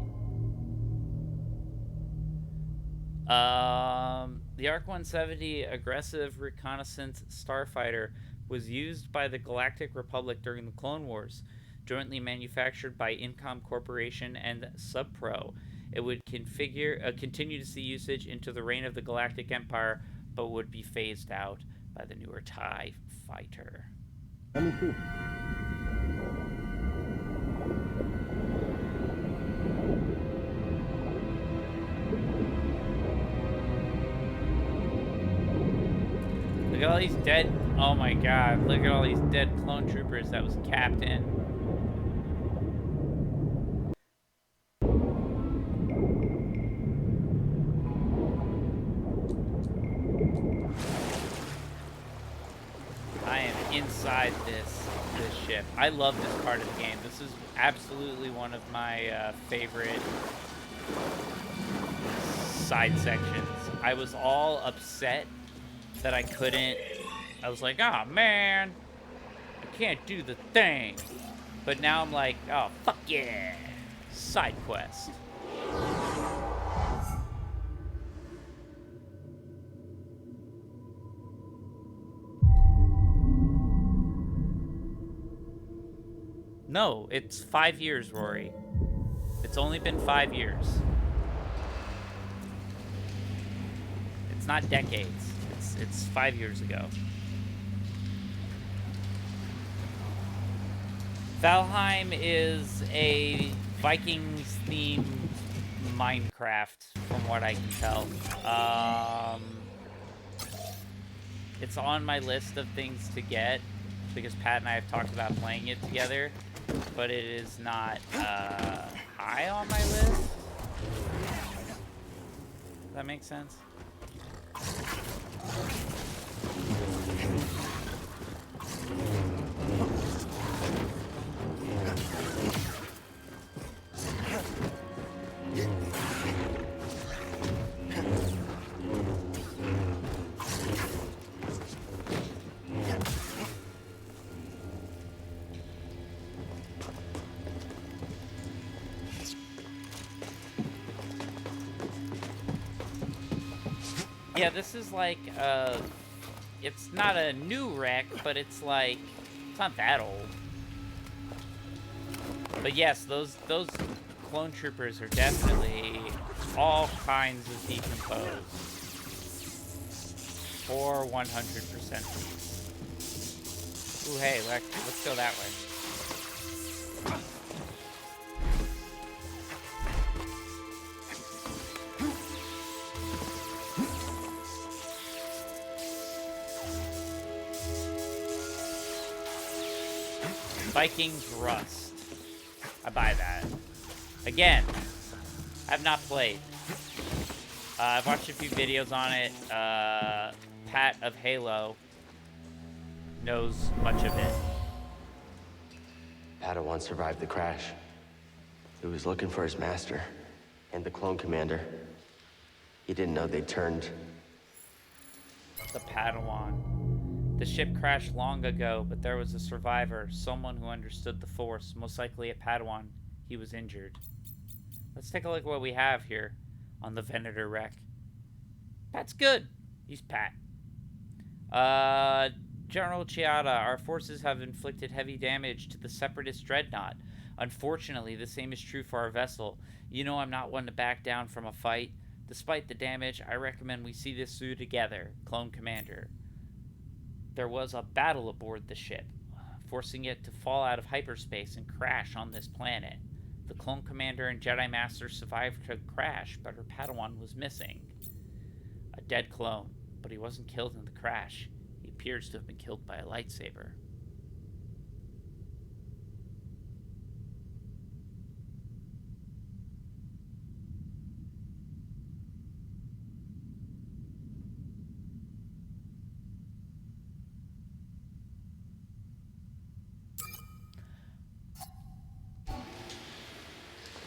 The ARC 170 aggressive reconnaissance starfighter was used by the Galactic Republic during the Clone Wars, jointly manufactured by Incom Corporation and Subpro. It would continue to see usage into the reign of the Galactic Empire, but would be phased out by the newer TIE fighter. Let me see. Look at all these dead... Oh my god, look at all these dead clone troopers that was Captain. I am inside this ship. I love this part of the game. This is absolutely one of my favorite side sections. I was all upset that I couldn't. I was like, oh man, I can't do the thing. But now I'm like, oh fuck yeah, side quest. No, it's 5 years, Rory. It's only been 5 years. It's not decades. It's 5 years ago. Valheim is a Vikings-themed Minecraft, from what I can tell. It's on my list of things to get, because Pat and I have talked about playing it together, but it is not high on my list. Does that make sense? Yeah, this is like, it's not a new wreck, but it's like, it's not that old. But yes, those clone troopers are definitely all kinds of decomposed. For 100%. Ooh, hey, let's go that way. Vikings Rust. I buy that. Again, I've not played. I've watched a few videos on it. Pat of Halo knows much of it. Padawan survived the crash. He was looking for his master and the clone commander. He didn't know they turned. The Padawan. The ship crashed long ago, but there was a survivor, someone who understood the Force, most likely a Padawan. He was injured. Let's take a look at what we have here on the Venator wreck. Pat's good. He's Pat. General Chiata, our forces have inflicted heavy damage to the Separatist dreadnought. Unfortunately, the same is true for our vessel. You know I'm not one to back down from a fight. Despite the damage, I recommend we see this through together, Clone Commander. There was a battle aboard the ship, forcing it to fall out of hyperspace and crash on this planet. The Clone Commander and Jedi Master survived the crash, but her Padawan was missing. A dead clone, but he wasn't killed in the crash. He appears to have been killed by a lightsaber.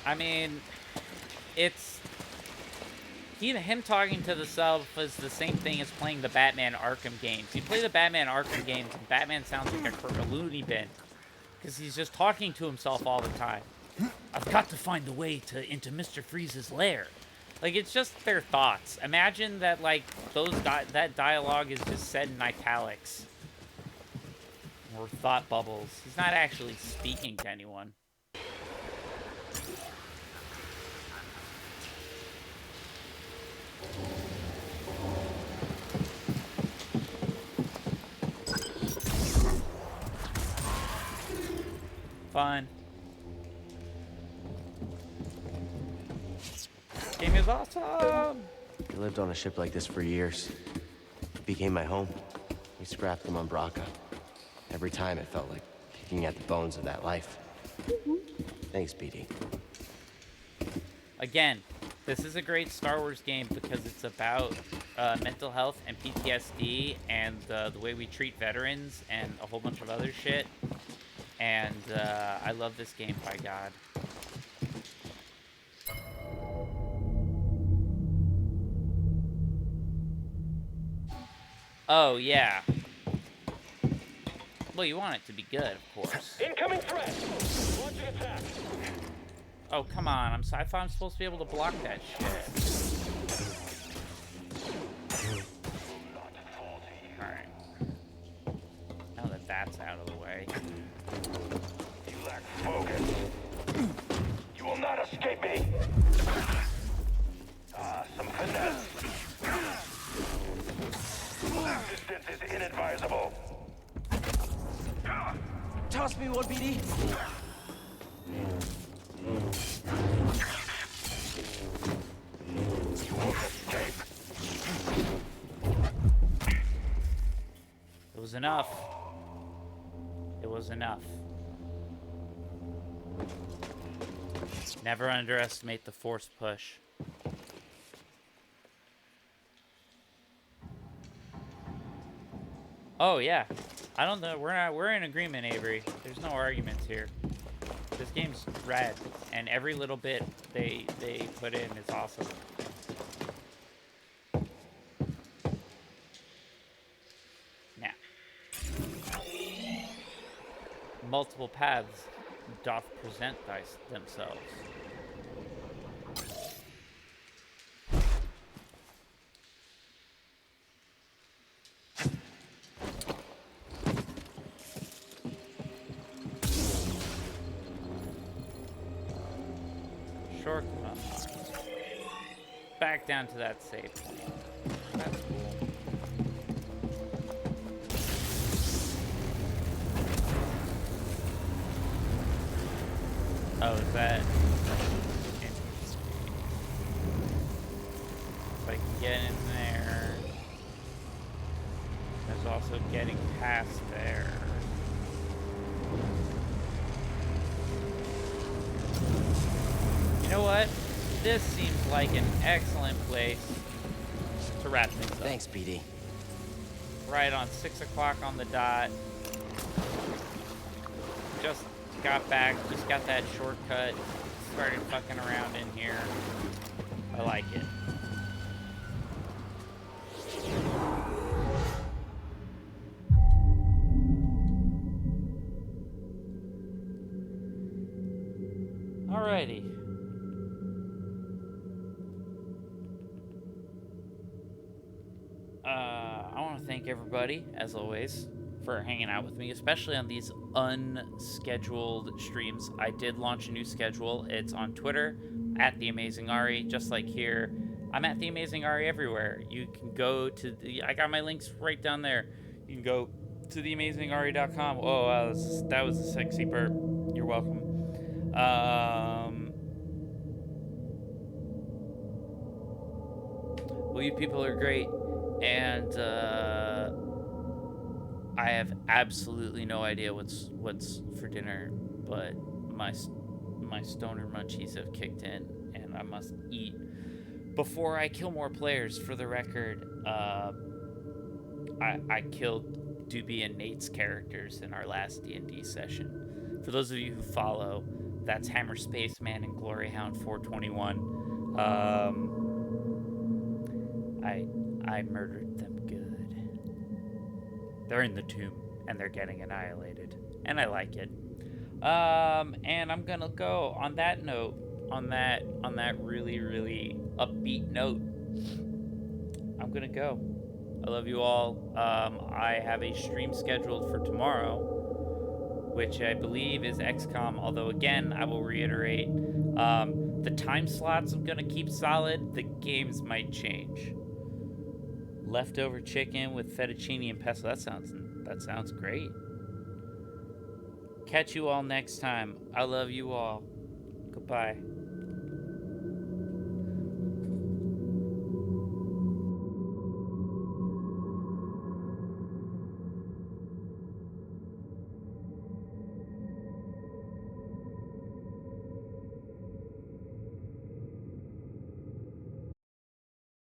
I mean, it's... him talking to the self is the same thing as playing the Batman Arkham games. You play the Batman Arkham games, and Batman sounds like a loony bin. Because he's just talking to himself all the time. I've got to find a way into Mr. Freeze's lair. Like, it's just their thoughts. Imagine that, like, that dialogue is just said in italics. Or thought bubbles. He's not actually speaking to anyone. Fun. Game is awesome. I lived on a ship like this for years. It became my home. We scrapped them on Braca. Every time it felt like kicking at the bones of that life. Thanks, BD. Again, this is a great Star Wars game because it's about mental health and PTSD and the way we treat veterans and a whole bunch of other shit. And I love this game, by God. Oh, yeah. Well, you want it to be good, of course. Incoming threat! Launching attack! Oh, come on. I thought I'm supposed to be able to block that shit. Alright. Now that that's out of the way. You lack focus. You will not escape me! Some finesse. Distance is inadvisable. Toss me one, BD. You won't escape. It was enough. It was enough. Never underestimate the Force push. Oh yeah, I don't know. We're in agreement, Avery. There's no arguments here. This game's rad, and every little bit they put in is awesome. Now, multiple paths doth present themselves. Back down to that save point. That's cool. Oh, is that interesting? If I can get in there. There's also getting past there. know what? This seems like an excellent place to wrap things up. Thanks, BD. Right on 6 o'clock on the dot. Just got back, just got that shortcut, started fucking around in here. I like it. Alrighty. I want to thank everybody, as always, for hanging out with me, especially on these unscheduled streams. I did launch a new schedule. It's on Twitter, at The Amazing Ari, just like here. I'm at The Amazing Ari everywhere. You can go to the... I got my links right down there. You can go to theamazingari.com. Oh, wow, that was a sexy burp. You're welcome. Well, you people are great. And I have absolutely no idea what's for dinner, but my stoner munchies have kicked in, and I must eat before I kill more players. For the record, I killed Doobie and Nate's characters in our last D&D session. For those of you who follow, that's Hammer Spaceman and Gloryhound 421. I murdered them good. They're in the tomb, and they're getting annihilated. And I like it. And I'm gonna go on that note, on that really, really upbeat note. I'm gonna go. I love you all. I have a stream scheduled for tomorrow, which I believe is XCOM, although again, I will reiterate, the time slots I'm gonna keep solid. The games might change. Leftover chicken with fettuccine and pesto. That sounds great. Catch you all next time. I love you all. Goodbye.